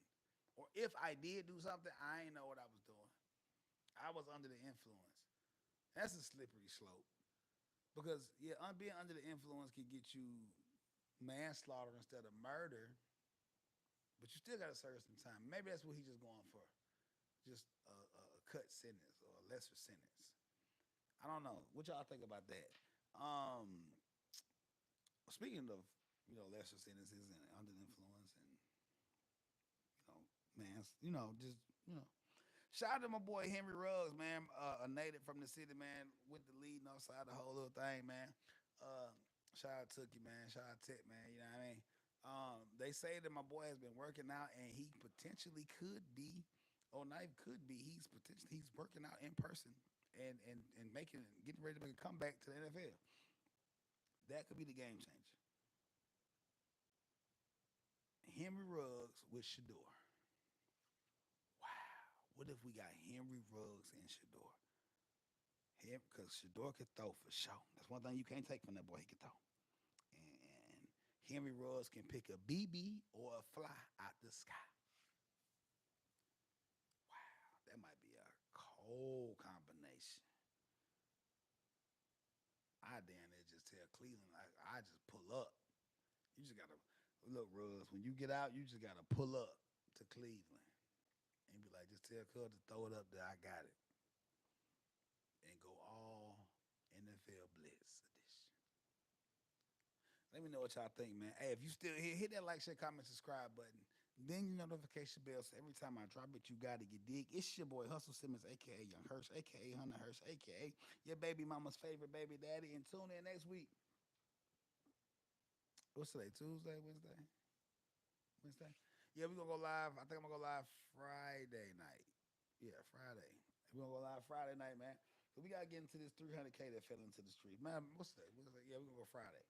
Or if I did do something, I ain't know what I was doing. I was under the influence. That's a slippery slope. Because yeah, being under the influence can get you manslaughter instead of murder, but you still got to serve some time. Maybe that's what he's just going for, just a cut sentence or a lesser sentence. I don't know. What y'all think about that? Um, Speaking of lesser sentences and under the influence and man, just you know shout out to my boy Henry Ruggs, man, a native from the city, man, with the leading outside the whole little thing, man. Uh, Shout out Tookie, man. Shout out Tech, man. You know what I mean? They say that my boy has been working out, and he potentially could be, or not even could be. He's working out in person and getting ready to make a comeback to the NFL. That could be the game changer. Henry Ruggs with Shador. Wow. What if we got Henry Ruggs and Shador? Because Shador could throw for sure. That's one thing you can't take from that boy. He can throw. And Henry Ruggs can pick a BB or a fly out the sky. Wow, that might be a cold combination. I damn near just tell Cleveland, I just pull up. You just gotta look, Ruggs. When you get out, you just gotta pull up to Cleveland and be like, just tell Cuz to throw it up there. I got it, and go all NFL Blitz edition. Let me know what y'all think, man. Hey, if you still here, hit that like, share, comment, subscribe button. Then your notification bell so every time I drop it, you got it. You dig? It's your boy Hustle Simmons, aka Young Hirsch, aka Hunter Hirsch, aka your baby mama's favorite baby daddy. And tune in next week. What's today? Tuesday, Wednesday, Wednesday. Yeah, we're gonna go live. I think I'm gonna go live Friday night. Yeah, Friday. We're gonna go live Friday night, man. So we gotta get into this 300K that fell into the streets. Man, what's today? Yeah, we're gonna go Friday.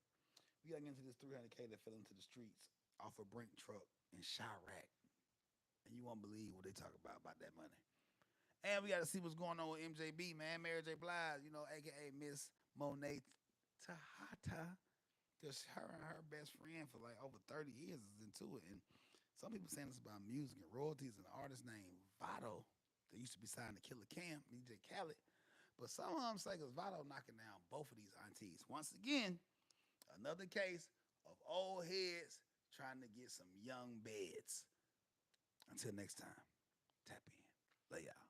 We gotta get into this 300K that fell into the streets off a Brink truck in Chirac. And you won't believe what they talk about that money. And we gotta see what's going on with MJB, man. Mary J. Blige, aka Miss Monet Tahata. Because her and her best friend for like over 30 years is into it. And some people saying it's about music and royalties and an artist named Vado that used to be signed to Killer Cam, DJ Khaled. But some of them say because Vado knocking down both of these aunties. Once again, another case of old heads trying to get some young beds. Until next time, tap in. Lay out.